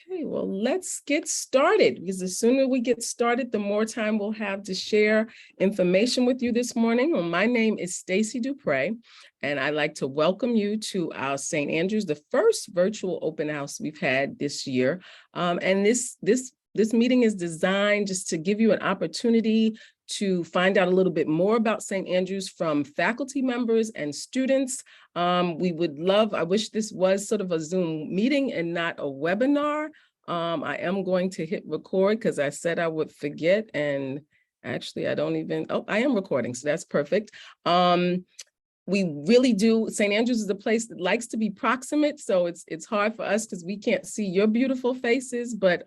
Okay, well, let's get started because the sooner we get started, the more time we'll have to share information with you this morning. Well, my name is Stacy Dupre, and I'd like to welcome you to our St. Andrews, the first virtual open house we've had this year. And this meeting is designed just to give you an opportunity to find out a little bit more about St. Andrews from faculty members and students. We would love, I wish this was sort of a Zoom meeting and not a webinar. I am going to hit record because I said I would forget, and actually I don't even, I am recording, so that's perfect. We really do, St. Andrews is a place that likes to be proximate, so it's hard for us because we can't see your beautiful faces, but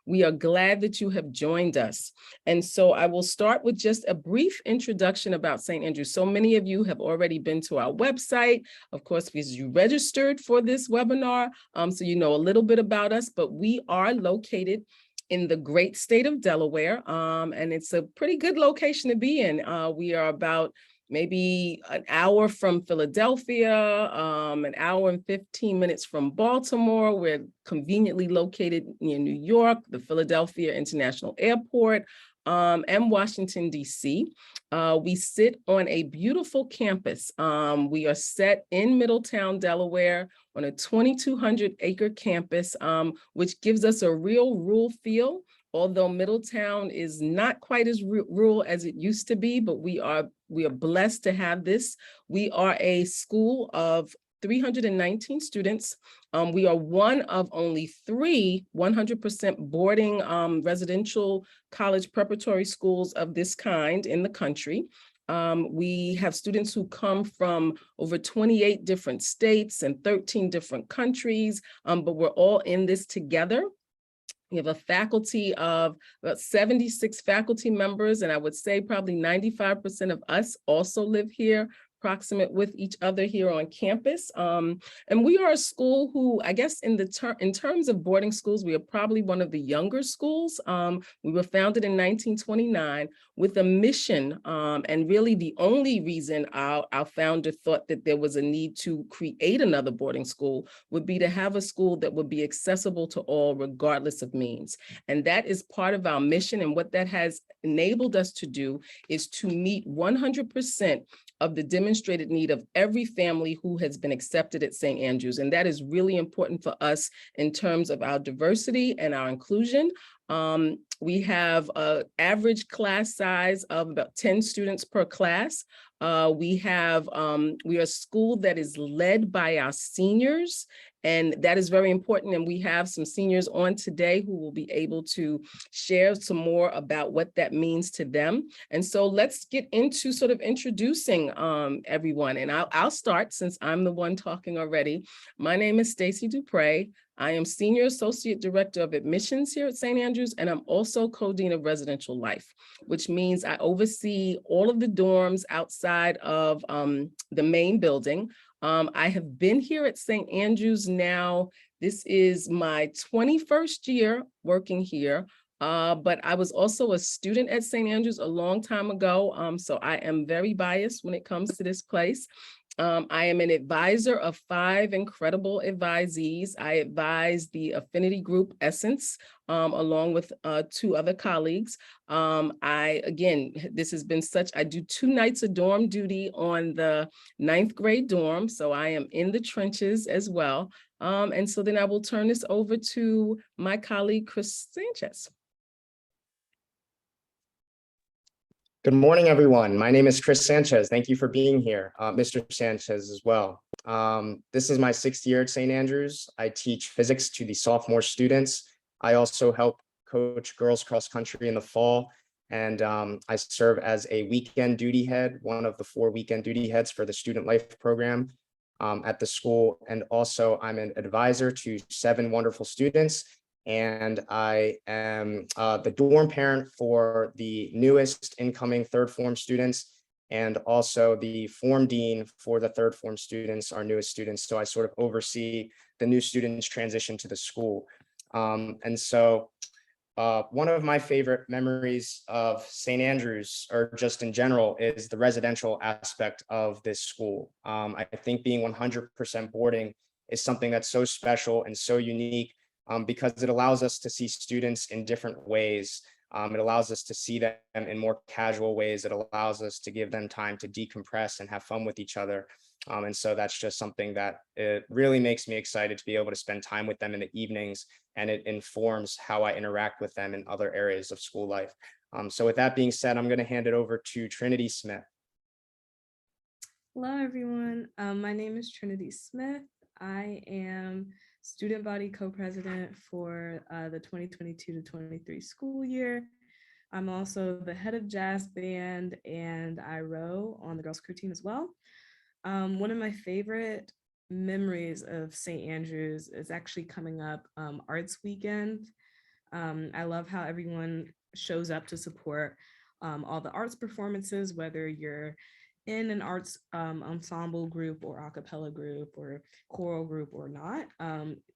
we are glad that you have joined us. And so I will start with just a brief introduction about St. Andrews. So many of you have already been to our website, of course, because you registered for this webinar, so you know a little bit about us, but we are located in the great state of Delaware, and it's a pretty good location to be in. We are about maybe an hour from Philadelphia, an hour and 15 minutes from Baltimore. We're conveniently located near New York, the Philadelphia International Airport, and Washington, D.C. We sit on a beautiful campus. We are set in Middletown, Delaware, on a 2,200-acre campus, which gives us a real rural feel. Although Middletown is not quite as rural as it used to be, but we are blessed to have this. We are a school of 319 students. We are one of only 3 100% boarding residential college preparatory schools of this kind in the country. We have students who come from over 28 different states and 13 different countries, but we're all in this together. We have a faculty of about 76 faculty members, and I would say probably 95% of us also live here, proximate with each other here on campus. And we are a school who, I guess in terms of boarding schools, we are probably one of the younger schools. We were founded in 1929 with a mission, and really the only reason our founder thought that there was a need to create another boarding school would be to have a school that would be accessible to all regardless of means. And that is part of our mission, and what that has enabled us to do is to meet 100% of the demonstrated need of every family who has been accepted at St. Andrews. And that is really important for us in terms of our diversity and our inclusion. We have an average class size of about 10 students per class. We are a school that is led by our seniors, and that is very important. And we have some seniors on today who will be able to share some more about what that means to them. And so let's get into sort of introducing everyone. And I'll start since I'm the one talking already. My name is Stacy Dupre. I am Senior Associate Director of Admissions here at St. Andrews, and I'm also Co-Dean of Residential Life, which means I oversee all of the dorms outside of the main building. I have been here at St. Andrews now. This is my 21st year working here, but I was also a student at St. Andrews a long time ago, so I am very biased when it comes to this place. I am an advisor of 5 incredible advisees. I advise the affinity group Essence, along with 2 other colleagues. Again, this has been I do 2 nights of dorm duty on the 9th grade dorm, so I am in the trenches as well. And so then I will turn this over to my colleague, Chris Sanchez. Good morning, everyone. My name is Chris Sanchez. Thank you for being here, Mr. Sanchez as well. This is my 6th year at St. Andrews. I teach physics to the sophomore students. I also help coach girls cross country in the fall, and I serve as a weekend duty head, one of the 4 weekend duty heads for the student life program at the school. And also I'm an advisor to 7 wonderful students. And I am the dorm parent for the newest incoming 3rd form students, and also the form dean for the 3rd form students, our newest students. So I sort of oversee the new students' transition to the school. And so one of my favorite memories of St. Andrews, or just in general, is the residential aspect of this school. I think being 100% boarding is something that's so special and so unique. because it allows us to see students in different ways. It allows us to see them in more casual ways. It allows us to give them time to decompress and have fun with each other. And so that's just something that it really makes me excited to be able to spend time with them in the evenings, and it informs how I interact with them in other areas of school life. So with that being said, I'm going to hand it over to Trinity Smith. Hello, everyone. My name is Trinity Smith. I am student body co-president for the 2022 to 23 school year. I'm also the head of jazz band, and I row on the girls crew team as well. One of my favorite memories of St. Andrews is actually coming up Arts Weekend. I love how everyone shows up to support all the arts performances, whether you're in an arts ensemble group or a cappella group or choral group or not.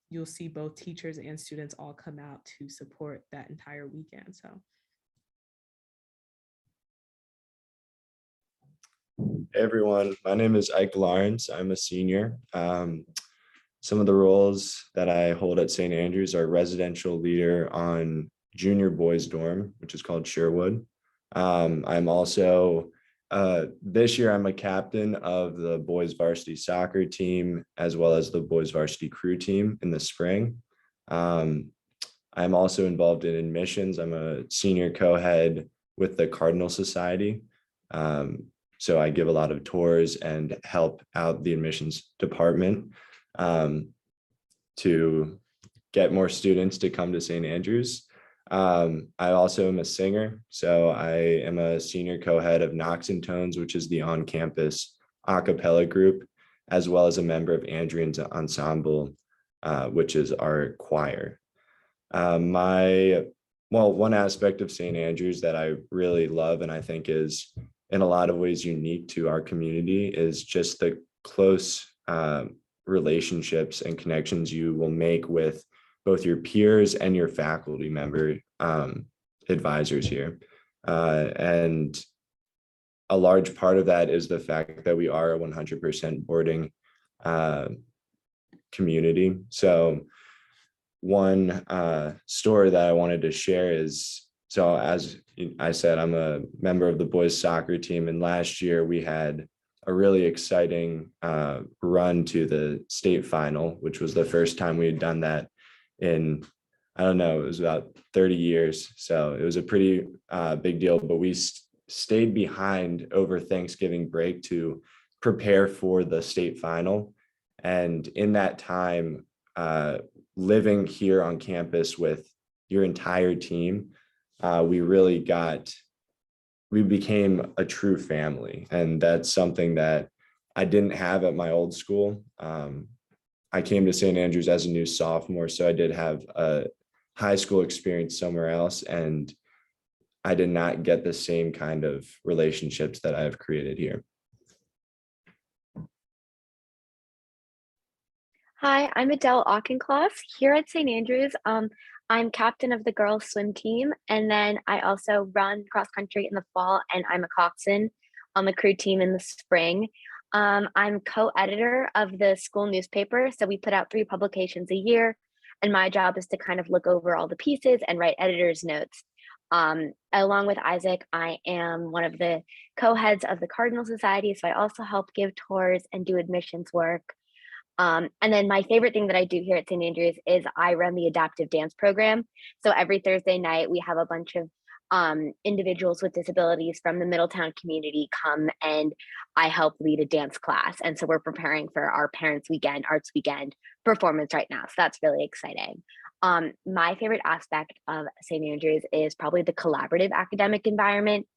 You'll see both teachers and students all come out to support that entire weekend. So. Hey everyone, my name is Ike Lawrence. I'm a senior. Some of the roles that I hold at St. Andrews are residential leader on junior boys dorm, which is called Sherwood. I'm also, this year I'm a captain of the boys varsity soccer team, as well as the boys varsity crew team in the spring. I'm also involved in admissions. I'm a senior co-head with the Cardinal Society. So I give a lot of tours and help out the admissions department to get more students to come to St. Andrews. I also am a singer. So I am a senior co-head of Knox and Tones, which is the on-campus a cappella group, as well as a member of Andrian's Ensemble, which is our choir. One aspect of St. Andrews that I really love and I think is in a lot of ways unique to our community is just the close relationships and connections you will make with both your peers and your faculty member advisors here. And a large part of that is the fact that we are a 100% boarding community. So one story that I wanted to share is, so as I said, I'm a member of the boys soccer team, and last year we had a really exciting run to the state final, which was the first time we had done that in, I don't know, it was about 30 years. So it was a pretty big deal, but we stayed behind over Thanksgiving break to prepare for the state final. And in that time, living here on campus with your entire team, we became a true family. And that's something that I didn't have at my old school. I came to St. Andrews as a new sophomore, so I did have a high school experience somewhere else, and I did not get the same kind of relationships that I have created here. Hi, I'm Adele Auchincloss here at St. Andrews. I'm captain of the girls swim team, and then I also run cross country in the fall, and I'm a coxswain on the crew team in the spring. I'm co-editor of the school newspaper, so we put out 3 publications a year, and my job is to kind of look over all the pieces and write editor's notes. Along with Isaac, I am one of the co-heads of the Cardinal Society, so I also help give tours and do admissions work. And then my favorite thing that I do here at St. Andrews is I run the adaptive dance program. So every Thursday night, we have a bunch of individuals with disabilities from the Middletown community come, and I help lead a dance class. And so we're preparing for our Parents Weekend, Arts Weekend performance right now. So that's really exciting. My favorite aspect of St. Andrews is probably the collaborative academic environment.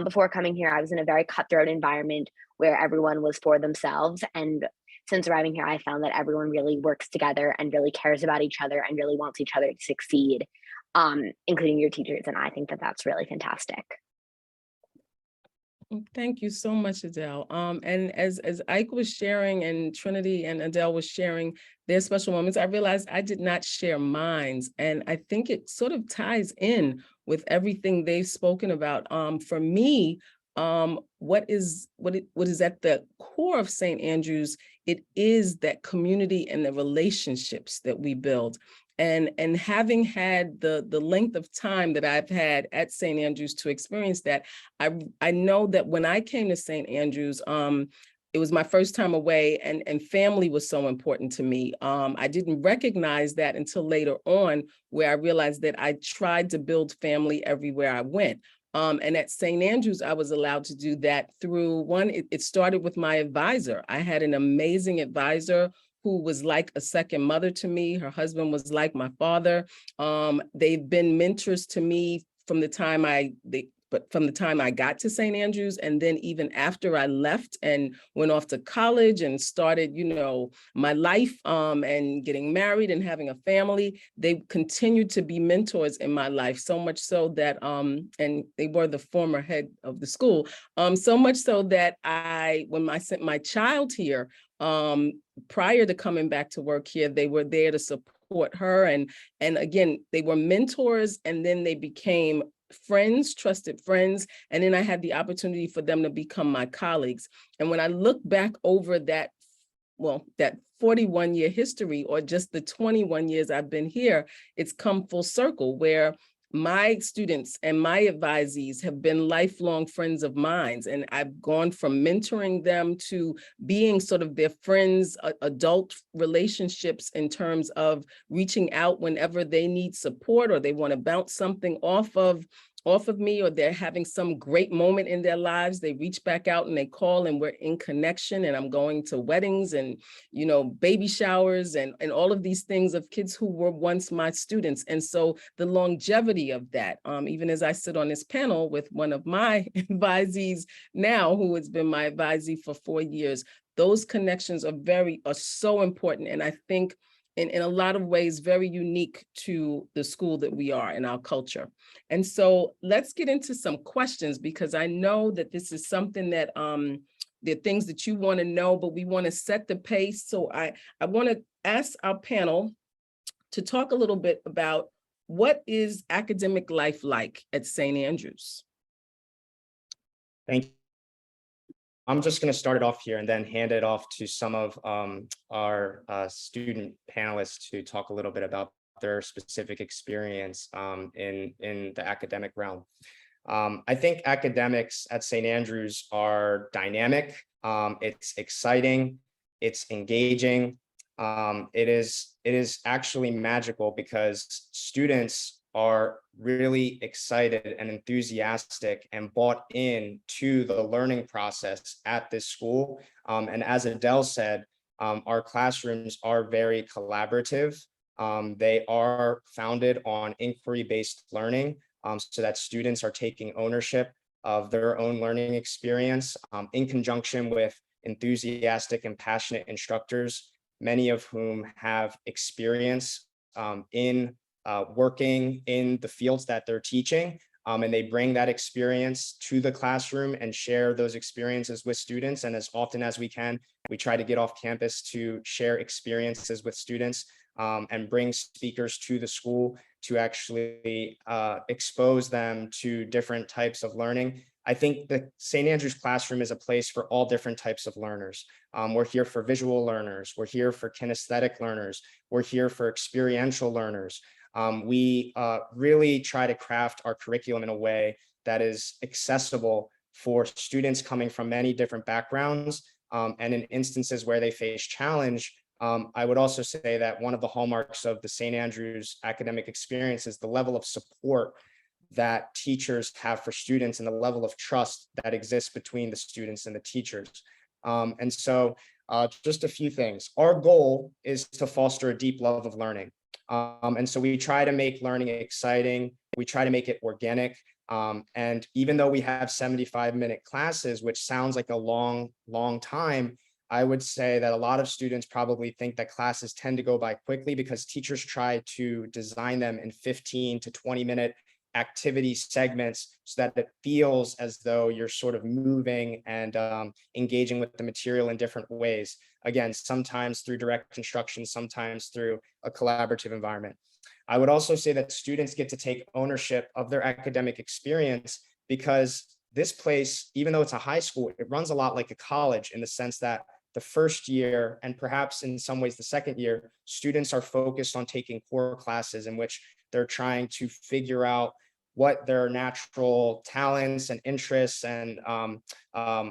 Before coming here, I was in a very cutthroat environment where everyone was for themselves. And since arriving here, I found that everyone really works together and really cares about each other and really wants each other to succeed, including your teachers. And I think that that's really fantastic. Thank you so much, Adele. And as Ike was sharing and Trinity and Adele was sharing their special moments, I realized I did not share mine. And I think it sort of ties in with everything they've spoken about. For me, what is at the core of St. Andrews, it is that community and the relationships that we build. And having had the length of time that I've had at St. Andrews to experience that, I know that when I came to St. Andrews, it was my first time away, and family was so important to me. I didn't recognize that until later on, where I realized that I tried to build family everywhere I went. And at St. Andrews, I was allowed to do that through it started with my advisor. I had an amazing advisor who was like a second mother to me. Her husband was like my father. They've been mentors to me from the time from the time I got to St. Andrews, and then even after I left and went off to college and started, my life, and getting married and having a family, they continued to be mentors in my life, so much so that, and they were the former head of the school, so much so that when I sent my child here, prior to coming back to work here, they were there to support her. And again, they were mentors, and then they became friends, trusted friends. And then I had the opportunity for them to become my colleagues. And when I look back over that 41-year history, or just the 21 years I've been here, it's come full circle, where my students and my advisees have been lifelong friends of mine. And I've gone from mentoring them to being sort of their friends, adult relationships, in terms of reaching out whenever they need support, or they want to bounce something off of me, or they're having some great moment in their lives. They reach back out and they call, and we're in connection. And I'm going to weddings and, baby showers and all of these things of kids who were once my students. And so the longevity of that, even as I sit on this panel with one of my advisees now, who has been my advisee for 4 years, those connections are so important. And I think in a lot of ways, very unique to the school that we are in our culture. And so let's get into some questions, because I know that this is something that there are things that you want to know, but we want to set the pace. So I want to ask our panel to talk a little bit about, what is academic life like at St. Andrews? Thank you. I'm just going to start it off here and then hand it off to some of our student panelists to talk a little bit about their specific experience in the academic realm. I think academics at St. Andrews are dynamic. It's exciting. It's engaging. It is actually magical, because students are really excited and enthusiastic and bought in to the learning process at this school. And as Adele said, our classrooms are very collaborative. They are founded on inquiry-based learning, so that students are taking ownership of their own learning experience, in conjunction with enthusiastic and passionate instructors, many of whom have experience in working in the fields that they're teaching, and they bring that experience to the classroom and share those experiences with students. And as often as we can, we try to get off campus to share experiences with students, and bring speakers to the school to actually expose them to different types of learning. I think the St. Andrews classroom is a place for all different types of learners. We're here for visual learners. We're here for kinesthetic learners. We're here for experiential learners. We really try to craft our curriculum in a way that is accessible for students coming from many different backgrounds. And in instances where they face challenge, I would also say that one of the hallmarks of the St. Andrews academic experience is the level of support that teachers have for students, and the level of trust that exists between the students and the teachers. And so just a few things. Our goal is to foster a deep love of learning. And so we try to make learning exciting. We try to make it organic. And even though we have 75-minute classes, which sounds like a long time, I would say that a lot of students probably think that classes tend to go by quickly, because teachers try to design them in 15 to 20-minute activity segments, so that it feels as though you're sort of moving and engaging with the material in different ways. Again, sometimes through direct instruction, sometimes through a collaborative environment. I would also say that students get to take ownership of their academic experience, because this place, even though it's a high school, it runs a lot like a college, in the sense that the first year, and perhaps in some ways the second year, students are focused on taking core classes in which they're trying to figure out what their natural talents and interests and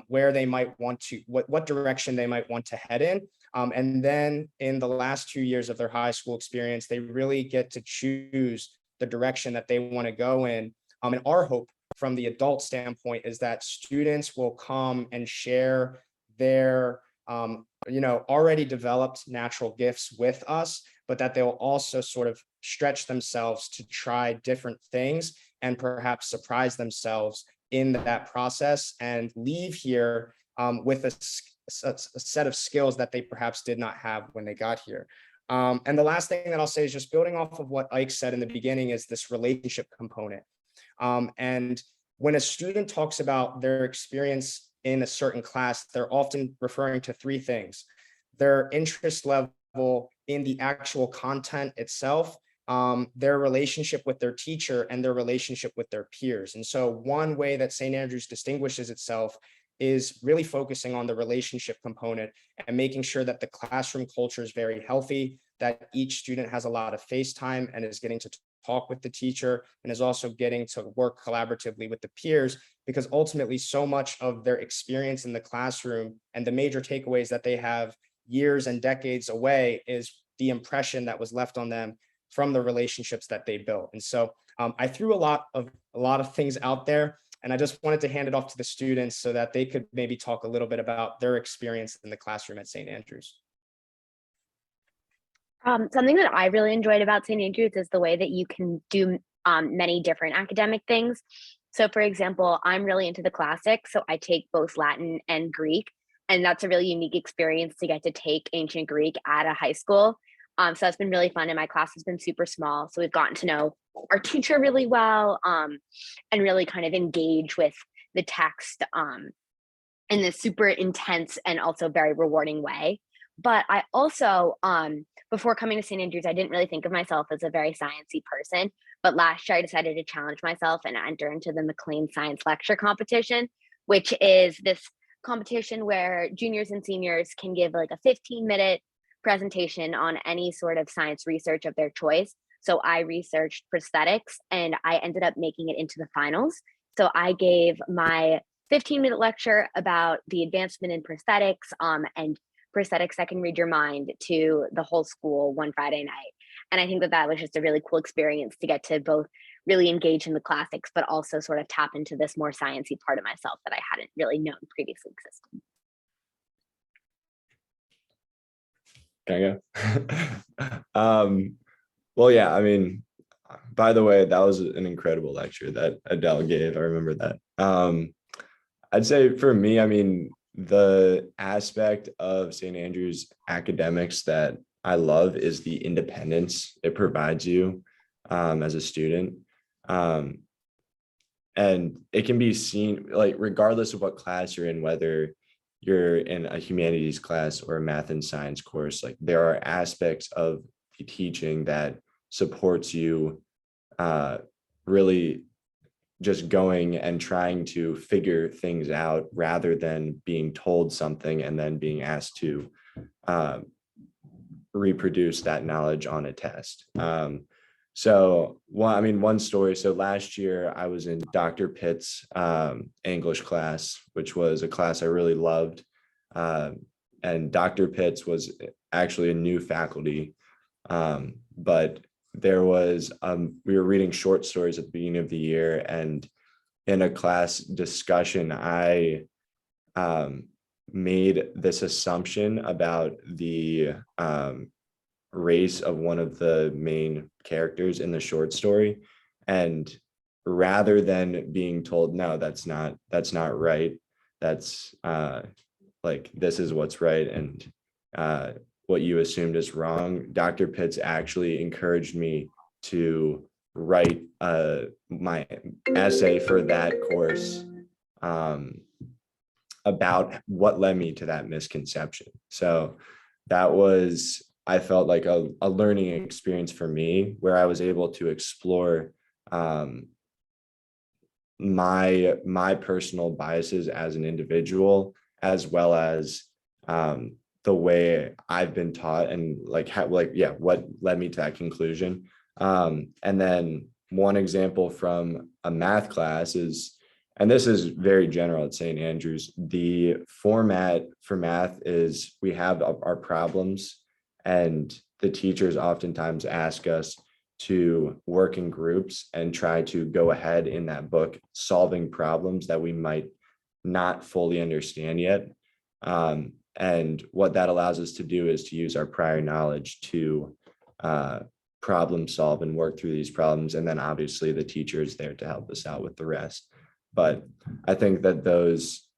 where they might want to, what direction they might want to head in. And then in the last 2 years of their high school experience, they really get to choose the direction that they want to go in. And our hope from the adult standpoint is that students will come and share their already developed natural gifts with us, but that they'll also sort of stretch themselves to try different things and perhaps surprise themselves in that process and leave here with a set of skills that they perhaps did not have when they got here. And the last thing that I'll say is just building off of what Ike said in the beginning is this relationship component. And when a student talks about their experience in a certain class, they're often referring to three things: their interest level in the actual content itself, their relationship with their teacher, and their relationship with their peers. And so one way that St. Andrews distinguishes itself is really focusing on the relationship component and making sure that the classroom culture is very healthy, that each student has a lot of face time and is getting to talk with the teacher and is also getting to work collaboratively with the peers, because ultimately so much of their experience in the classroom and the major takeaways that they have years and decades away is the impression that was left on them from the relationships that they built. And so I threw a lot of things out there, and I just wanted to hand it off to the students so that they could maybe talk a little bit about their experience in the classroom at St. Andrews. Something that I really enjoyed about St. Andrews is the way that you can do many different academic things. So for example, I'm really into the classics, so I take both Latin and Greek, and that's a really unique experience to get to take ancient Greek at a high school. So that's been really fun, and my class has been super small, so we've gotten to know our teacher really well, and really kind of engage with the text in this super intense and also very rewarding way. But I also, before coming to St. Andrews, I didn't really think of myself as a very sciencey person. But last year I decided to challenge myself and enter into the Mclean Science Lecture Competition, which is this competition where juniors and seniors can give like a 15-minute presentation on any sort of science research of their choice. So I researched prosthetics and I ended up making it into the finals. So I gave my 15-minute lecture about the advancement in prosthetics and prosthetics that can read your mind to the whole school one Friday night. And I think that that was just a really cool experience to get to both really engage in the classics, but also sort of tap into this more sciencey part of myself that I hadn't really known previously existed. Can I go? Well, yeah, I mean, by the way, that was an incredible lecture that Adele gave. I remember that. I'd say for me, I mean, the aspect of St. Andrews academics that I love is the independence it provides you as a student. And it can be seen, like, regardless of what class you're in, whether you're in a humanities class or a math and science course, like there are aspects of the teaching that supports you really just going and trying to figure things out rather than being told something and then being asked to reproduce that knowledge on a test. So one story. So last year I was in Dr. Pitt's English class, which was a class I really loved. And Dr. Pitt's was actually a new faculty, but there was, we were reading short stories at the beginning of the year, and in a class discussion, I made this assumption about the race of one of the main characters in the short story. And rather than being told, no, that's not right, that's like, this is what's right, and what you assumed is wrong, Dr. Pitts actually encouraged me to write my essay for that course about what led me to that misconception. So that was, I felt like a learning experience for me, where I was able to explore my personal biases as an individual, as well as the way I've been taught and like how, like, yeah, what led me to that conclusion. And then one example from a math class is, and this is very general at St. Andrews, the format for math is we have our problems, and the teachers oftentimes ask us to work in groups and try to go ahead in that book solving problems that we might not fully understand yet. And what that allows us to do is to use our prior knowledge to problem solve and work through these problems. And then obviously the teacher is there to help us out with the rest. But I think that those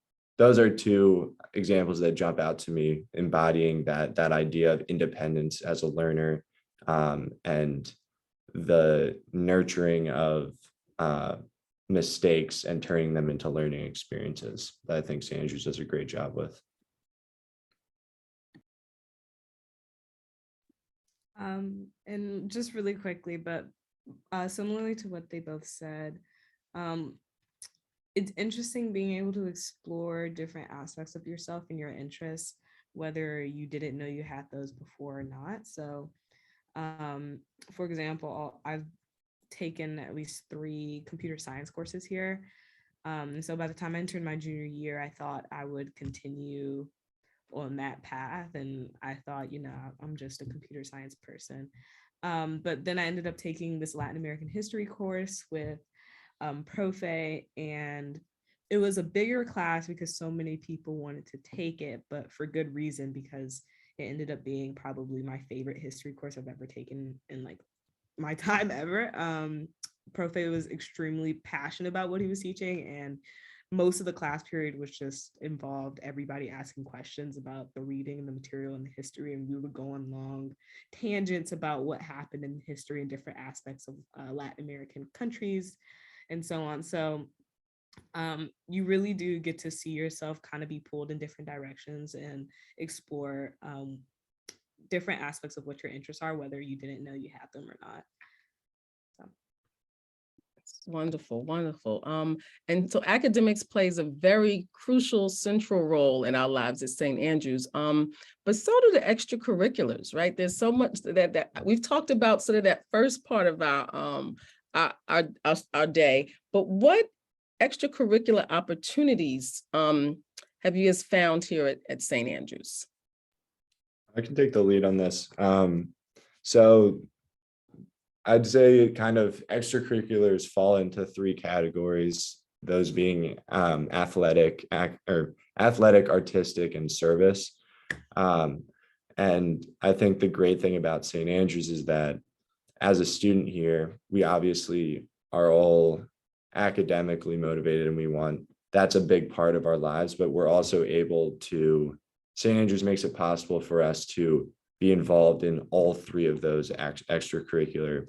are two examples that jump out to me, embodying that idea of independence as a learner, and the nurturing of mistakes and turning them into learning experiences that I think St. Andrews does a great job with. And just really quickly, but similarly to what they both said, it's interesting being able to explore different aspects of yourself and your interests, whether you didn't know you had those before or not. So, for example, I've taken at least 3 computer science courses here. And so by the time I entered my junior year, I thought I would continue on that path. And I thought, I'm just a computer science person. But then I ended up taking this Latin American history course with Profe, and it was a bigger class because so many people wanted to take it, but for good reason, because it ended up being probably my favorite history course I've ever taken in like my time ever. Profe was extremely passionate about what he was teaching, and most of the class period was just involved everybody asking questions about the reading and the material and the history, and we would go on long tangents about what happened in history and different aspects of Latin American countries and so on. So you really do get to see yourself kind of be pulled in different directions and explore different aspects of what your interests are, whether you didn't know you had them or not. Wonderful, wonderful. And so academics plays a very crucial central role in our lives at St. Andrews. But so do the extracurriculars, right? There's so much that we've talked about sort of that first part of our day. But what extracurricular opportunities have you guys found here at St. Andrews? I can take the lead on this. So I'd say kind of extracurriculars fall into 3 categories, those being athletic, artistic, and service. And I think the great thing about St. Andrews is that as a student here, we obviously are all academically motivated, and that's a big part of our lives, but we're also able to, St. Andrews makes it possible for us to be involved in all 3 of those extracurricular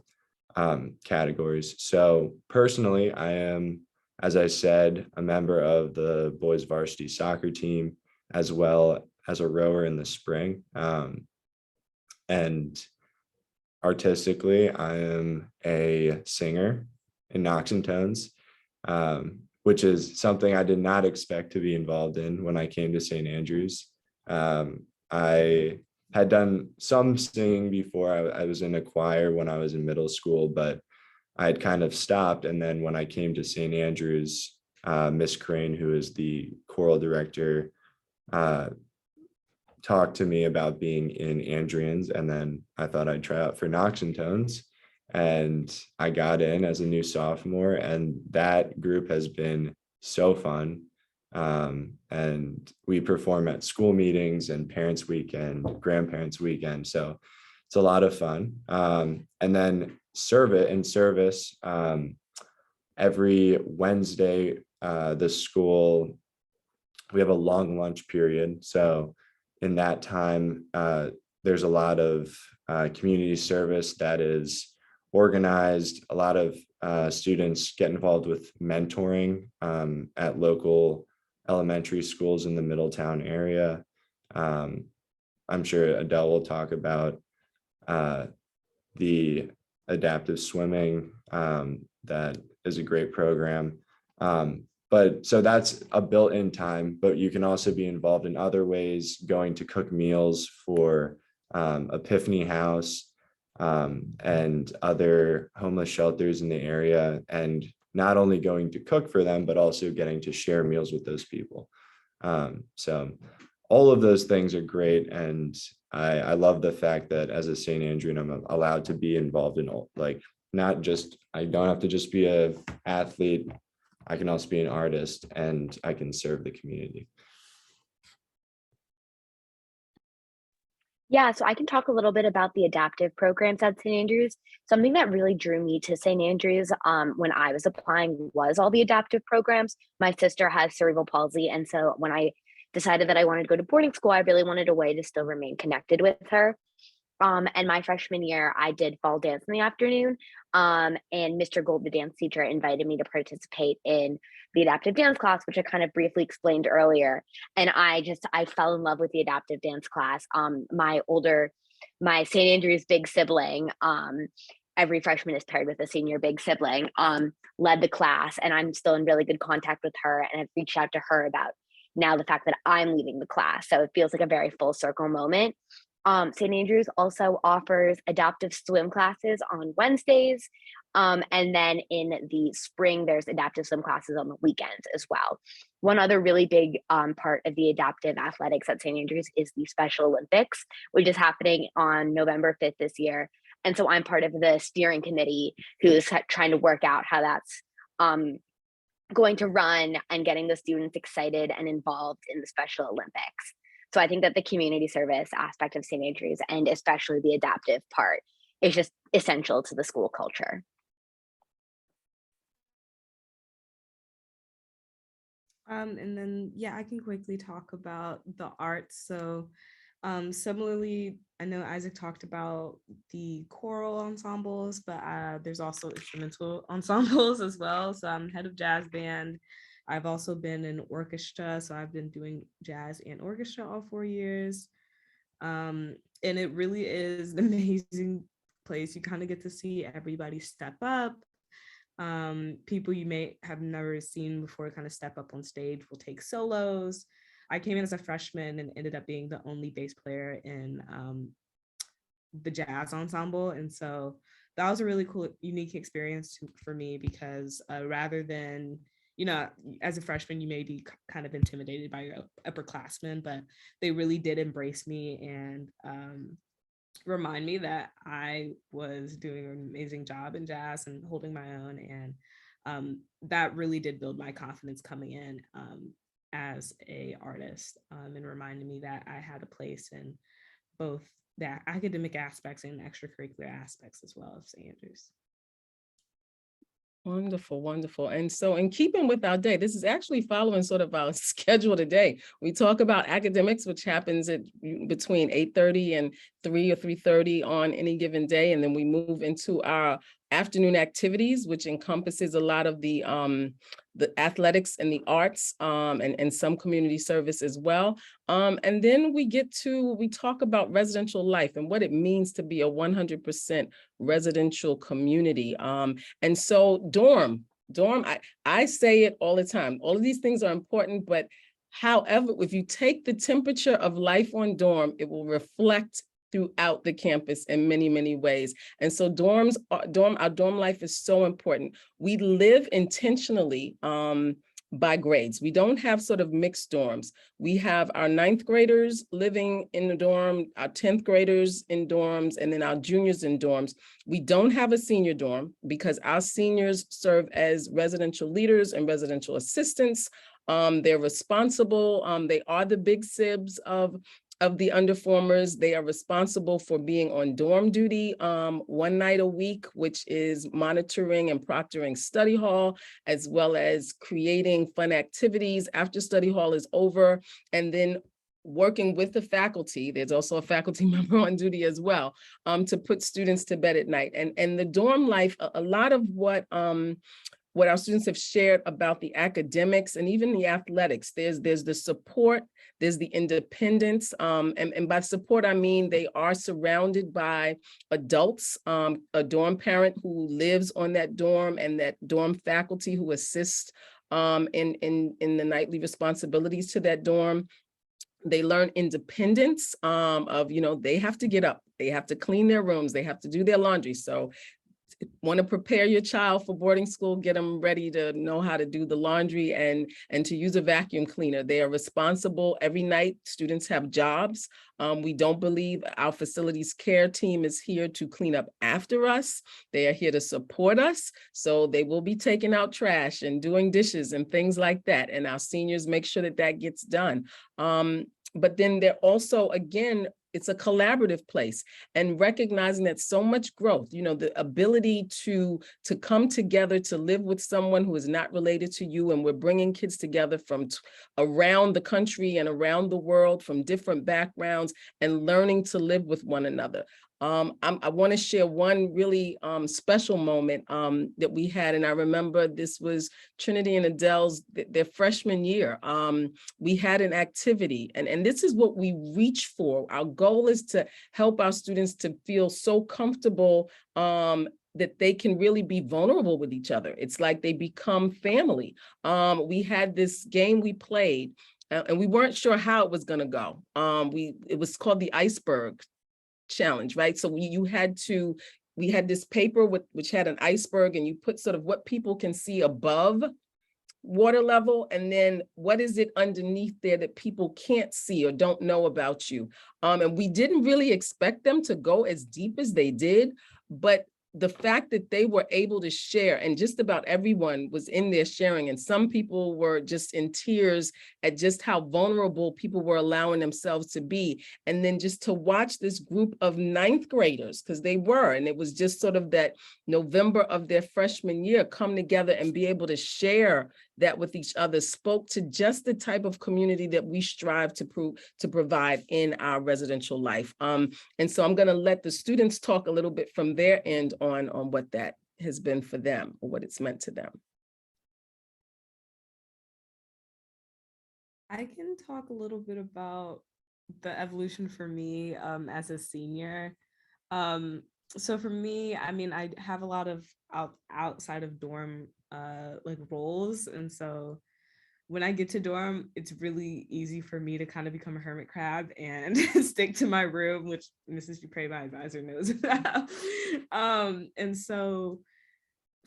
categories. So personally, I am, as I said, a member of the boys varsity soccer team, as well as a rower in the spring. And artistically, I am a singer in Knocks and Tones, which is something I did not expect to be involved in when I came to St. Andrews. I had done some singing before. I was in a choir when I was in middle school, but I had kind of stopped. And then when I came to St. Andrews, Miss Crane, who is the choral director, talked to me about being in Andrian's, and then I thought I'd try out for Knocks and Tones, and I got in as a new sophomore, and that group has been so fun. And we perform at school meetings and parents weekend, grandparents weekend. So it's a lot of fun. And then service, every Wednesday, the school, we have a long lunch period. So in that time, there's a lot of community service that is organized. A lot of students get involved with mentoring at local elementary schools in the Middletown area. I'm sure Adele will talk about the adaptive swimming. That is a great program. but so that's a built-in time, but you can also be involved in other ways, going to cook meals for Epiphany House and other homeless shelters in the area, and not only going to cook for them, but also getting to share meals with those people. So all of those things are great. And I love the fact that as a St. Andrew, I'm allowed to be involved in all, like, not just, I don't have to just be an athlete. I can also be an artist, and I can serve the community. Yeah, so I can talk a little bit about the adaptive programs at St. Andrews. Something that really drew me to St. Andrews when I was applying was all the adaptive programs. My sister has cerebral palsy, and so when I decided that I wanted to go to boarding school, I really wanted a way to still remain connected with her. And my freshman year, I did fall dance in the afternoon. And Mr. Gold, the dance teacher, invited me to participate in the adaptive dance class, which I kind of briefly explained earlier. And I fell in love with the adaptive dance class. My St. Andrews big sibling, every freshman is paired with a senior big sibling, led the class. And I'm still in really good contact with her. And I've reached out to her about now the fact that I'm leading the class. So it feels like a very full circle moment. St. Andrews also offers adaptive swim classes on Wednesdays. And then in the spring, there's adaptive swim classes on the weekends as well. One other really big part of the adaptive athletics at St. Andrews is the Special Olympics, which is happening on November 5th this year. And so I'm part of the steering committee who's trying to work out how that's going to run and getting the students excited and involved in the Special Olympics. So I think that the community service aspect of St. Andrews, and especially the adaptive part, is just essential to the school culture. And then, yeah, I can quickly talk about the arts. So similarly, I know Isaac talked about the choral ensembles, but there's also instrumental ensembles as well. So I'm head of jazz band. I've also been in orchestra, so I've been doing jazz and orchestra all 4 years. And it really is an amazing place. You kind of get to see everybody step up. People you may have never seen before kind of step up on stage, will take solos. I came in as a freshman and ended up being the only bass player in the jazz ensemble. And so that was a really cool, unique experience for me, because rather than, you know, as a freshman, you may be kind of intimidated by your upperclassmen, but they really did embrace me and remind me that I was doing an amazing job in jazz and holding my own. And that really did build my confidence coming in as a artist, and reminded me that I had a place in both the academic aspects and extracurricular aspects as well of St. Andrews. Wonderful, wonderful. And so in keeping with our day, this is actually following sort of our schedule today. We talk about academics, which happens at between 8:30 and 3 or 3:30 on any given day. And then we move into our afternoon activities, which encompasses a lot of the athletics and the arts, and some community service as well. And then we talk about residential life and what it means to be a 100% residential community. And so dorm, I say it all the time. All of these things are important, but however, if you take the temperature of life on dorm, it will reflect throughout the campus in many, many ways. And so our dorm life is so important. We live intentionally by grades. We don't have sort of mixed dorms. We have our 9th graders living in the dorm, our 10th graders in dorms, and then our juniors in dorms. We don't have a senior dorm because our seniors serve as residential leaders and residential assistants. They're responsible. They are the big sibs of the underformers. They are responsible for being on dorm duty 1 night a week, which is monitoring and proctoring study hall, as well as creating fun activities after study hall is over, and then working with the faculty. There's also a faculty member on duty as well, to put students to bed at night. And the dorm life, a lot of what our students have shared about the academics and even the athletics, there's the support, there's the independence, and by support, I mean they are surrounded by adults, a dorm parent who lives on that dorm, and that dorm faculty who assist in the nightly responsibilities to that dorm. They learn independence of, they have to get up, they have to clean their rooms, they have to do their laundry. So want to prepare your child for boarding school, get them ready to know how to do the laundry and to use a vacuum cleaner. They are responsible every night. Students have jobs. We don't believe our facilities care team is here to clean up after us. They are here to support us. So they will be taking out trash and doing dishes and things like that. And our seniors make sure that that gets done. But then they're also, again, it's a collaborative place, and recognizing that so much growth, the ability to come together, to live with someone who is not related to you. And we're bringing kids together from around the country and around the world, from different backgrounds, and learning to live with one another. I want to share one really special moment that we had. And I remember this was Trinity and Adele's, their freshman year. We had an activity, and this is what we reach for. Our goal is to help our students to feel so comfortable that they can really be vulnerable with each other. It's like they become family. We had this game we played, and we weren't sure how it was going to go. It was called the Iceberg challenge, right? So we had this paper which had an iceberg, and you put sort of what people can see above water level, and then what is it underneath there that people can't see or don't know about you. And we didn't really expect them to go as deep as they did, but the fact that they were able to share, and just about everyone was in there sharing, and some people were just in tears at just how vulnerable people were allowing themselves to be. And then just to watch this group of ninth graders, because they were, and it was just sort of that November of their freshman year, come together and be able to share that with each other, spoke to just the type of community that we strive to provide in our residential life. And so I'm going to let the students talk a little bit from their end on what that has been for them, or what it's meant to them. I can talk a little bit about the evolution for me as a senior. So for me, I mean, I have a lot of outside of dorm like roles, and so when I get to dorm, it's really easy for me to kind of become a hermit crab and stick to my room, which Mrs. Dupre, my advisor, knows about. And so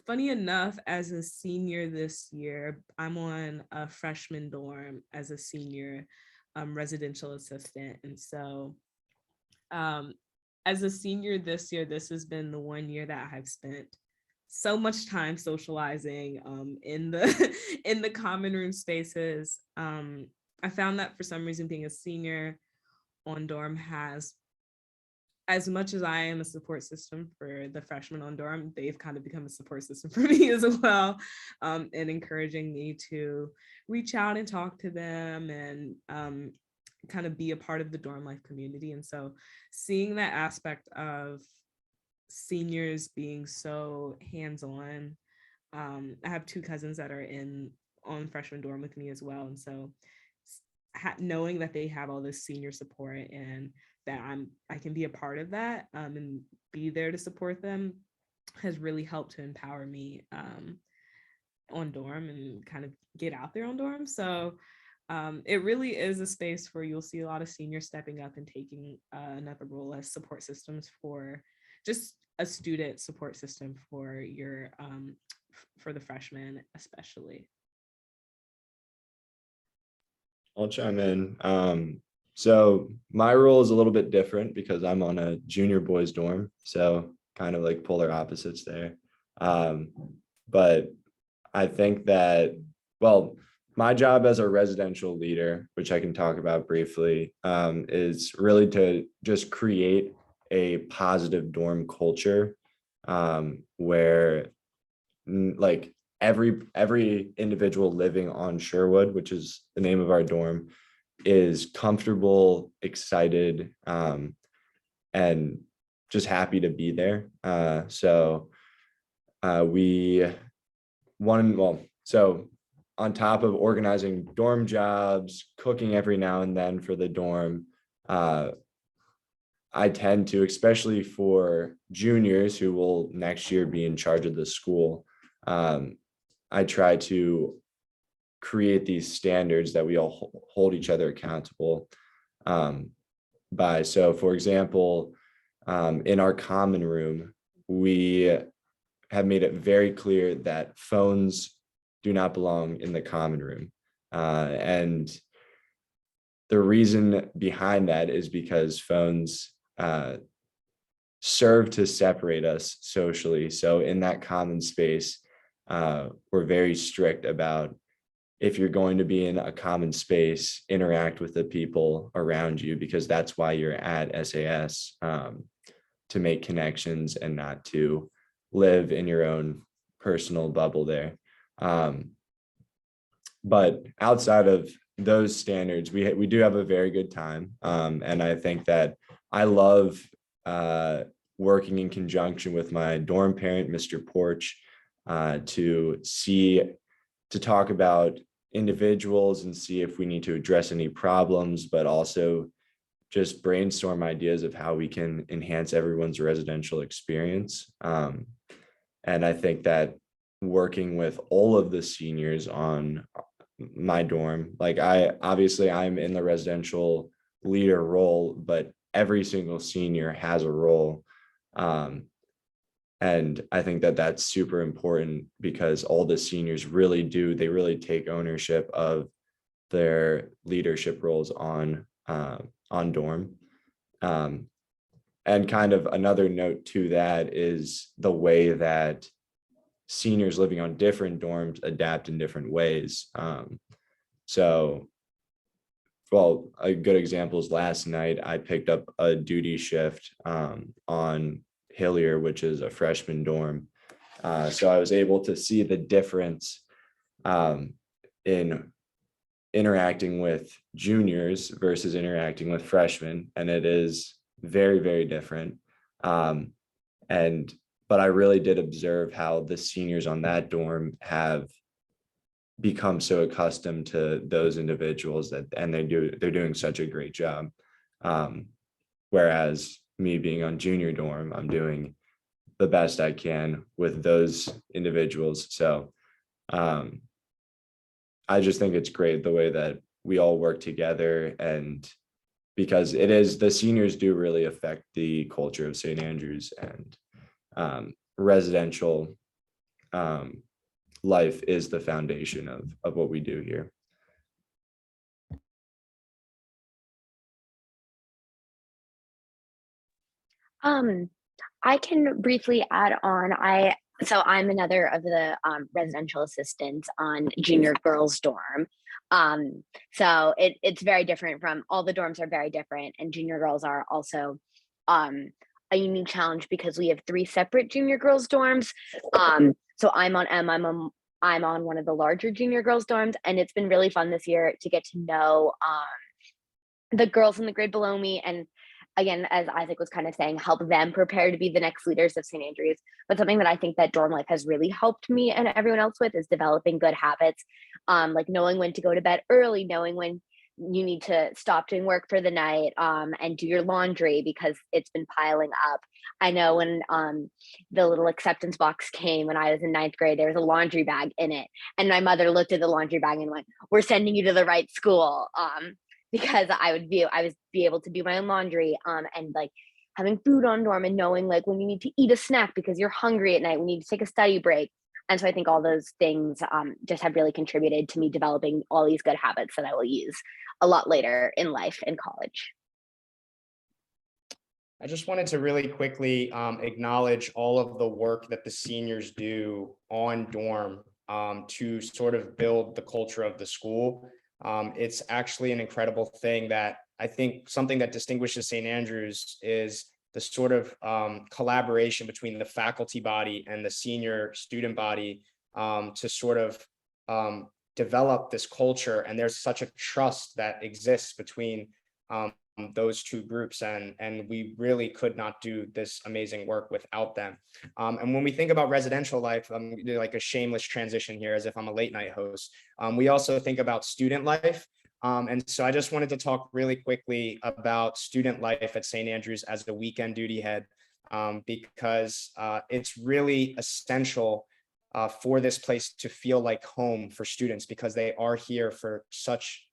funny enough, as a senior this year, I'm on a freshman dorm as a senior residential assistant. And so as a senior this year, this has been the one year that I've spent so much time socializing in the in the common room spaces. I found that for some reason being a senior on dorm has, as much as I am a support system for the freshmen on dorm, they've kind of become a support system for me as well, and encouraging me to reach out and talk to them and kind of be a part of the dorm life community. And so seeing that aspect of seniors being so hands-on, I have two cousins that are on freshman dorm with me as well, and so knowing that they have all this senior support and that I can be a part of that and be there to support them has really helped to empower me on dorm and kind of get out there on dorm. So it really is a space where you'll see a lot of seniors stepping up and taking another role as support systems for just a student support system for your for the freshmen especially. I'll chime in. So my role is a little bit different because I'm on a junior boys dorm, so kind of like polar opposites there. But I think that, well, my job as a residential leader, which I can talk about briefly, is really to just create a positive dorm culture where like every individual living on Sherwood, which is the name of our dorm, is comfortable, excited, and just happy to be there. So on top of organizing dorm jobs, cooking every now and then for the dorm, I tend to, especially for juniors who will next year be in charge of the school, I try to create these standards that we all hold each other accountable by. So for example, in our common room, we have made it very clear that phones do not belong in the common room. And the reason behind that is because phones serve to separate us socially. So in that common space, we're very strict about, if you're going to be in a common space, interact with the people around you, because that's why you're at SAS, to make connections and not to live in your own personal bubble there. But outside of those standards, we do have a very good time. And I think that I love working in conjunction with my dorm parent, Mr. Porch, to talk about individuals and see if we need to address any problems, but also just brainstorm ideas of how we can enhance everyone's residential experience. And I think that working with all of the seniors on my dorm, like I'm in the residential leader role, but every single senior has a role. And I think that that's super important, because all the seniors really take ownership of their leadership roles on dorm. And kind of another note to that is the way that seniors living on different dorms adapt in different ways. So, well, a good example is last night I picked up a duty shift on Hillier, which is a freshman dorm. So I was able to see the difference in interacting with juniors versus interacting with freshmen, and it is very, very different. But I really did observe how the seniors on that dorm have become so accustomed to those individuals and they're doing such a great job. Whereas me being on junior dorm, I'm doing the best I can with those individuals. So I just think it's great the way that we all work together, and because the seniors do really affect the culture of St. Andrews, and residential life is the foundation of what we do here. I can briefly add on. I'm another of the residential assistants on junior girls dorm. So it's very different from, all the dorms are very different, and junior girls are also a unique challenge because we have 3 separate junior girls dorms. So I'm on M. I'm on one of the larger junior girls dorms, and it's been really fun this year to get to know the girls in the grade below me, and again, as Isaac was kind of saying, help them prepare to be the next leaders of St. Andrews. But something that I think that dorm life has really helped me and everyone else with is developing good habits, like knowing when to go to bed early, knowing when you need to stop doing work for the night, and do your laundry because it's been piling up. I know when the little acceptance box came when I was in 9th grade, there was a laundry bag in it. And my mother looked at the laundry bag and went, "We're sending you to the right school." Because I would be able to do my own laundry, and like having food on dorm, and knowing like when you need to eat a snack because you're hungry at night, we need to take a study break. And so I think all those things just have really contributed to me developing all these good habits that I will use a lot later in life in college. I just wanted to really quickly acknowledge all of the work that the seniors do on dorm to sort of build the culture of the school. It's actually an incredible thing that I think something that distinguishes St. Andrews is the sort of collaboration between the faculty body and the senior student body to sort of develop this culture. And there's such a trust that exists between those two groups, and we really could not do this amazing work without them. And when we think about residential life, like a shameless transition here as if I'm a late night host, we also think about student life. And so I just wanted to talk really quickly about student life at St. Andrews as a weekend duty head, because it's really essential for this place to feel like home for students, because they are here for such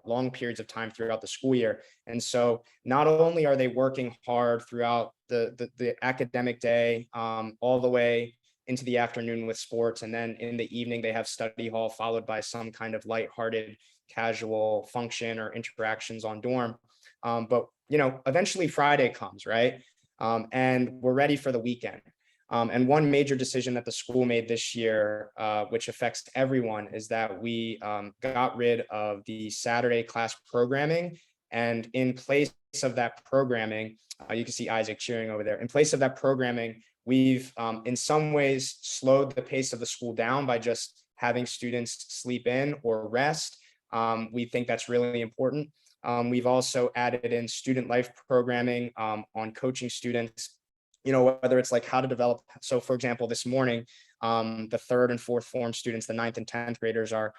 long periods of time throughout the school year. And so not only are they working hard throughout the academic day, all the way into the afternoon with sports, and then in the evening they have study hall followed by some kind of lighthearted casual function or interactions on dorm. But eventually Friday comes, right? And we're ready for the weekend. And one major decision that the school made this year, which affects everyone, is that we got rid of the Saturday class programming. And in place of that programming, you can see Isaac cheering over there. In place of that programming, we've in some ways slowed the pace of the school down by just having students sleep in or rest. We think that's really important. We've also added in student life programming on coaching students, whether it's like how to develop. So for example, this morning, the 3rd and 4th form students, the 9th and 10th graders are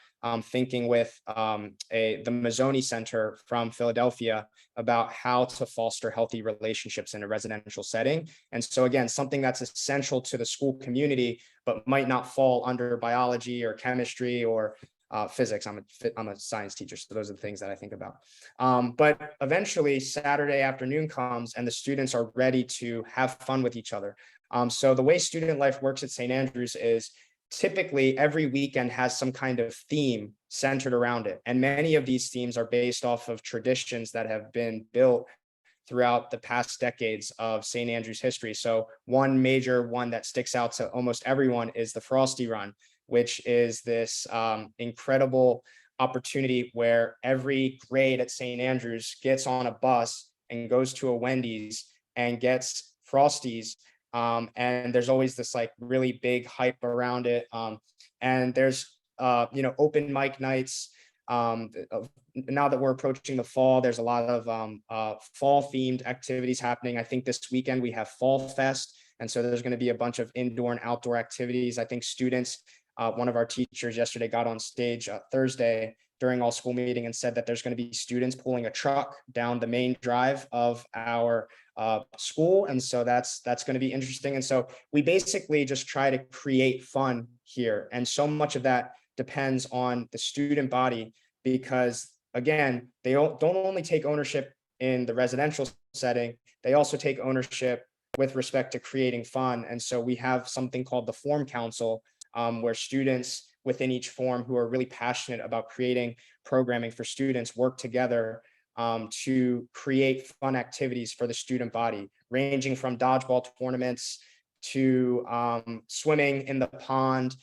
thinking with the Mazzoni Center from Philadelphia about how to foster healthy relationships in a residential setting. And so again, something that's essential to the school community, but might not fall under biology or chemistry or physics. I'm a science teacher, so those are the things that I think about. But eventually Saturday afternoon comes and the students are ready to have fun with each other. So the way student life works at St. Andrews is typically every weekend has some kind of theme centered around it. And many of these themes are based off of traditions that have been built throughout the past decades of St. Andrews history. So one major one that sticks out to almost everyone is the Frosty Run, which is this incredible opportunity where every grade at St. Andrews gets on a bus and goes to a Wendy's and gets Frosties. And there's always this like really big hype around it. And there's, open mic nights. Now that we're approaching the fall, there's a lot of fall themed activities happening. I think this weekend we have Fall Fest. And so there's going to be a bunch of indoor and outdoor activities. I think students, one of our teachers yesterday got on stage Thursday during all school meeting and said that there's going to be students pulling a truck down the main drive of our school. And so that's going to be interesting. And so we basically just try to create fun here. And so much of that depends on the student body, because again, they don't only take ownership in the residential setting, they also take ownership with respect to creating fun. And so we have something called the Form Council, where students within each form who are really passionate about creating programming for students work together to create fun activities for the student body, ranging from dodgeball tournaments to swimming in the pond,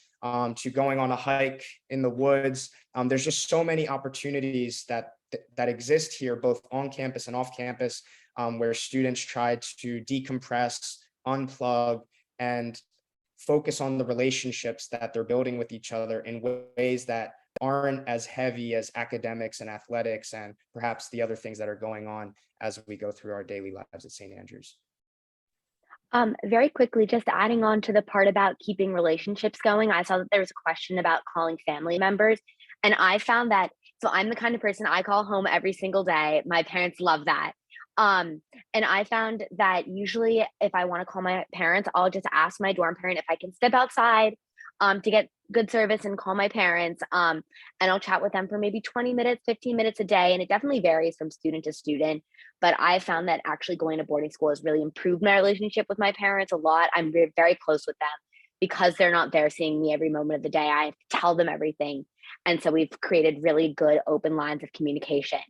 to going on a hike in the woods. There's just so many opportunities that exist here, both on campus and off campus, where students try to decompress, unplug, and focus on the relationships that they're building with each other in ways that aren't as heavy as academics and athletics and perhaps the other things that are going on as we go through our daily lives at St. Andrews. Very quickly, just adding on to the part about keeping relationships going, I saw that there was a question about calling family members. And I found that, so I'm the kind of person, I call home every single day. My parents love that. And I found that usually if I want to call my parents, I'll just ask my dorm parent if I can step outside to get good service and call my parents. And I'll chat with them for maybe 20 minutes, 15 minutes a day. And it definitely varies from student to student. But I found that actually going to boarding school has really improved my relationship with my parents a lot. I'm very, very close with them because they're not there seeing me every moment of the day. I have to tell them everything. And so we've created really good open lines of communication.